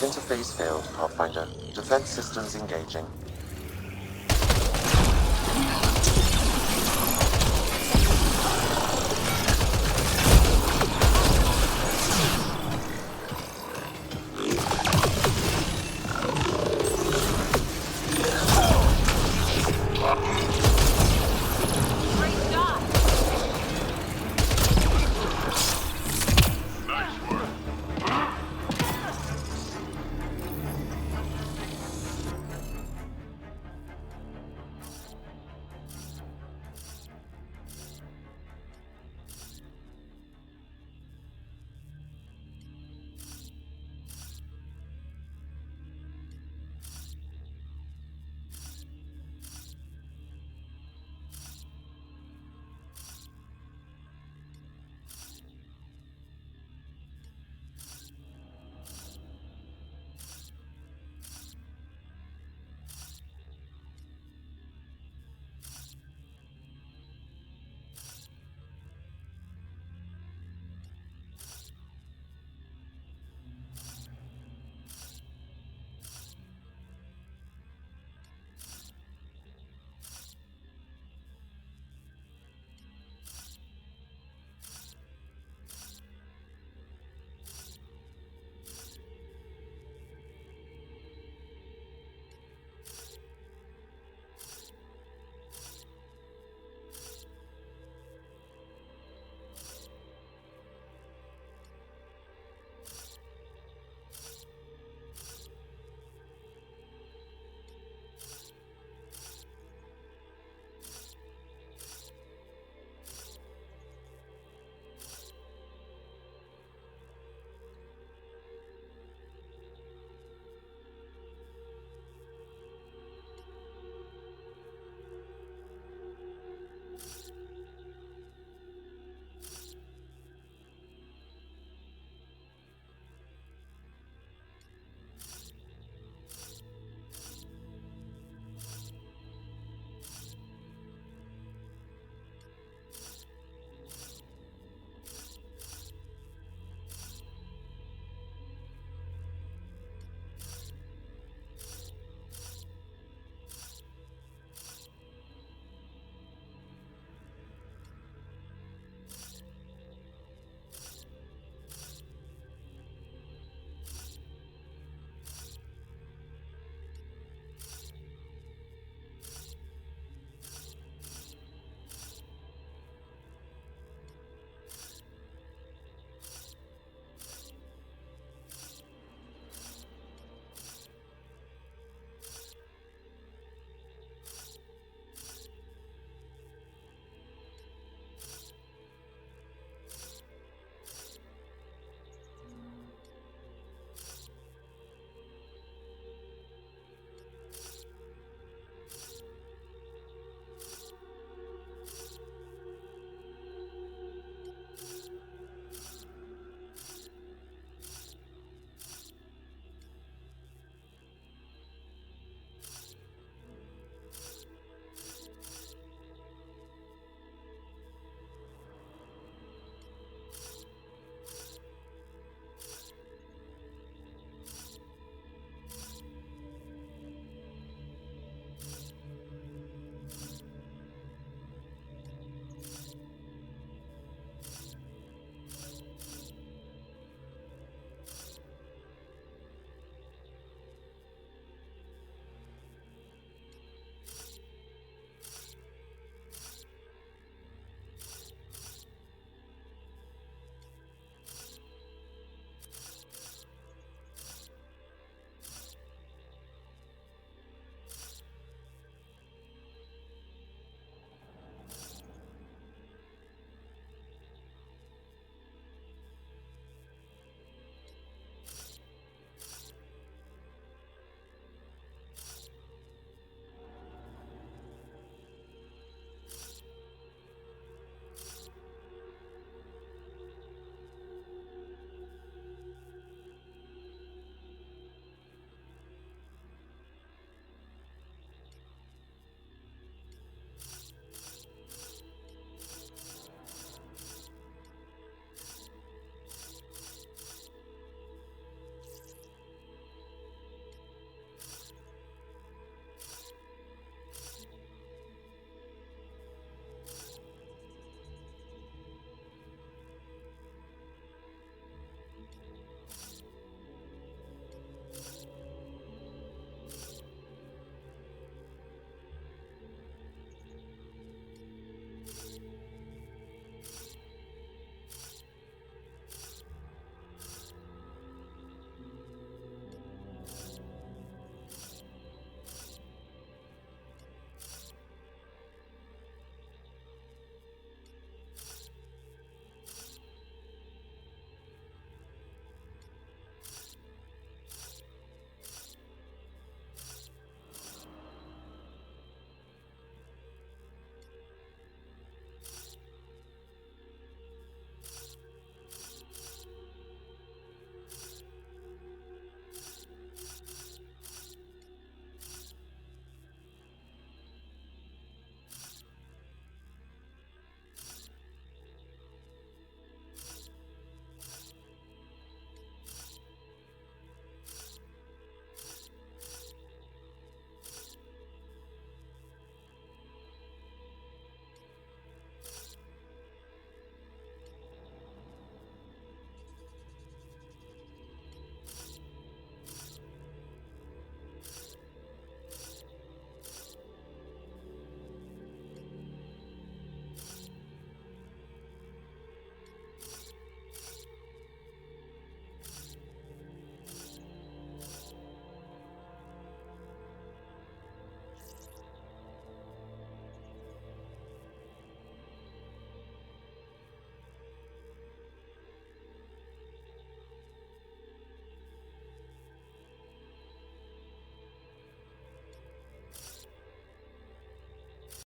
Interface failed, Pathfinder. Defense systems engaging.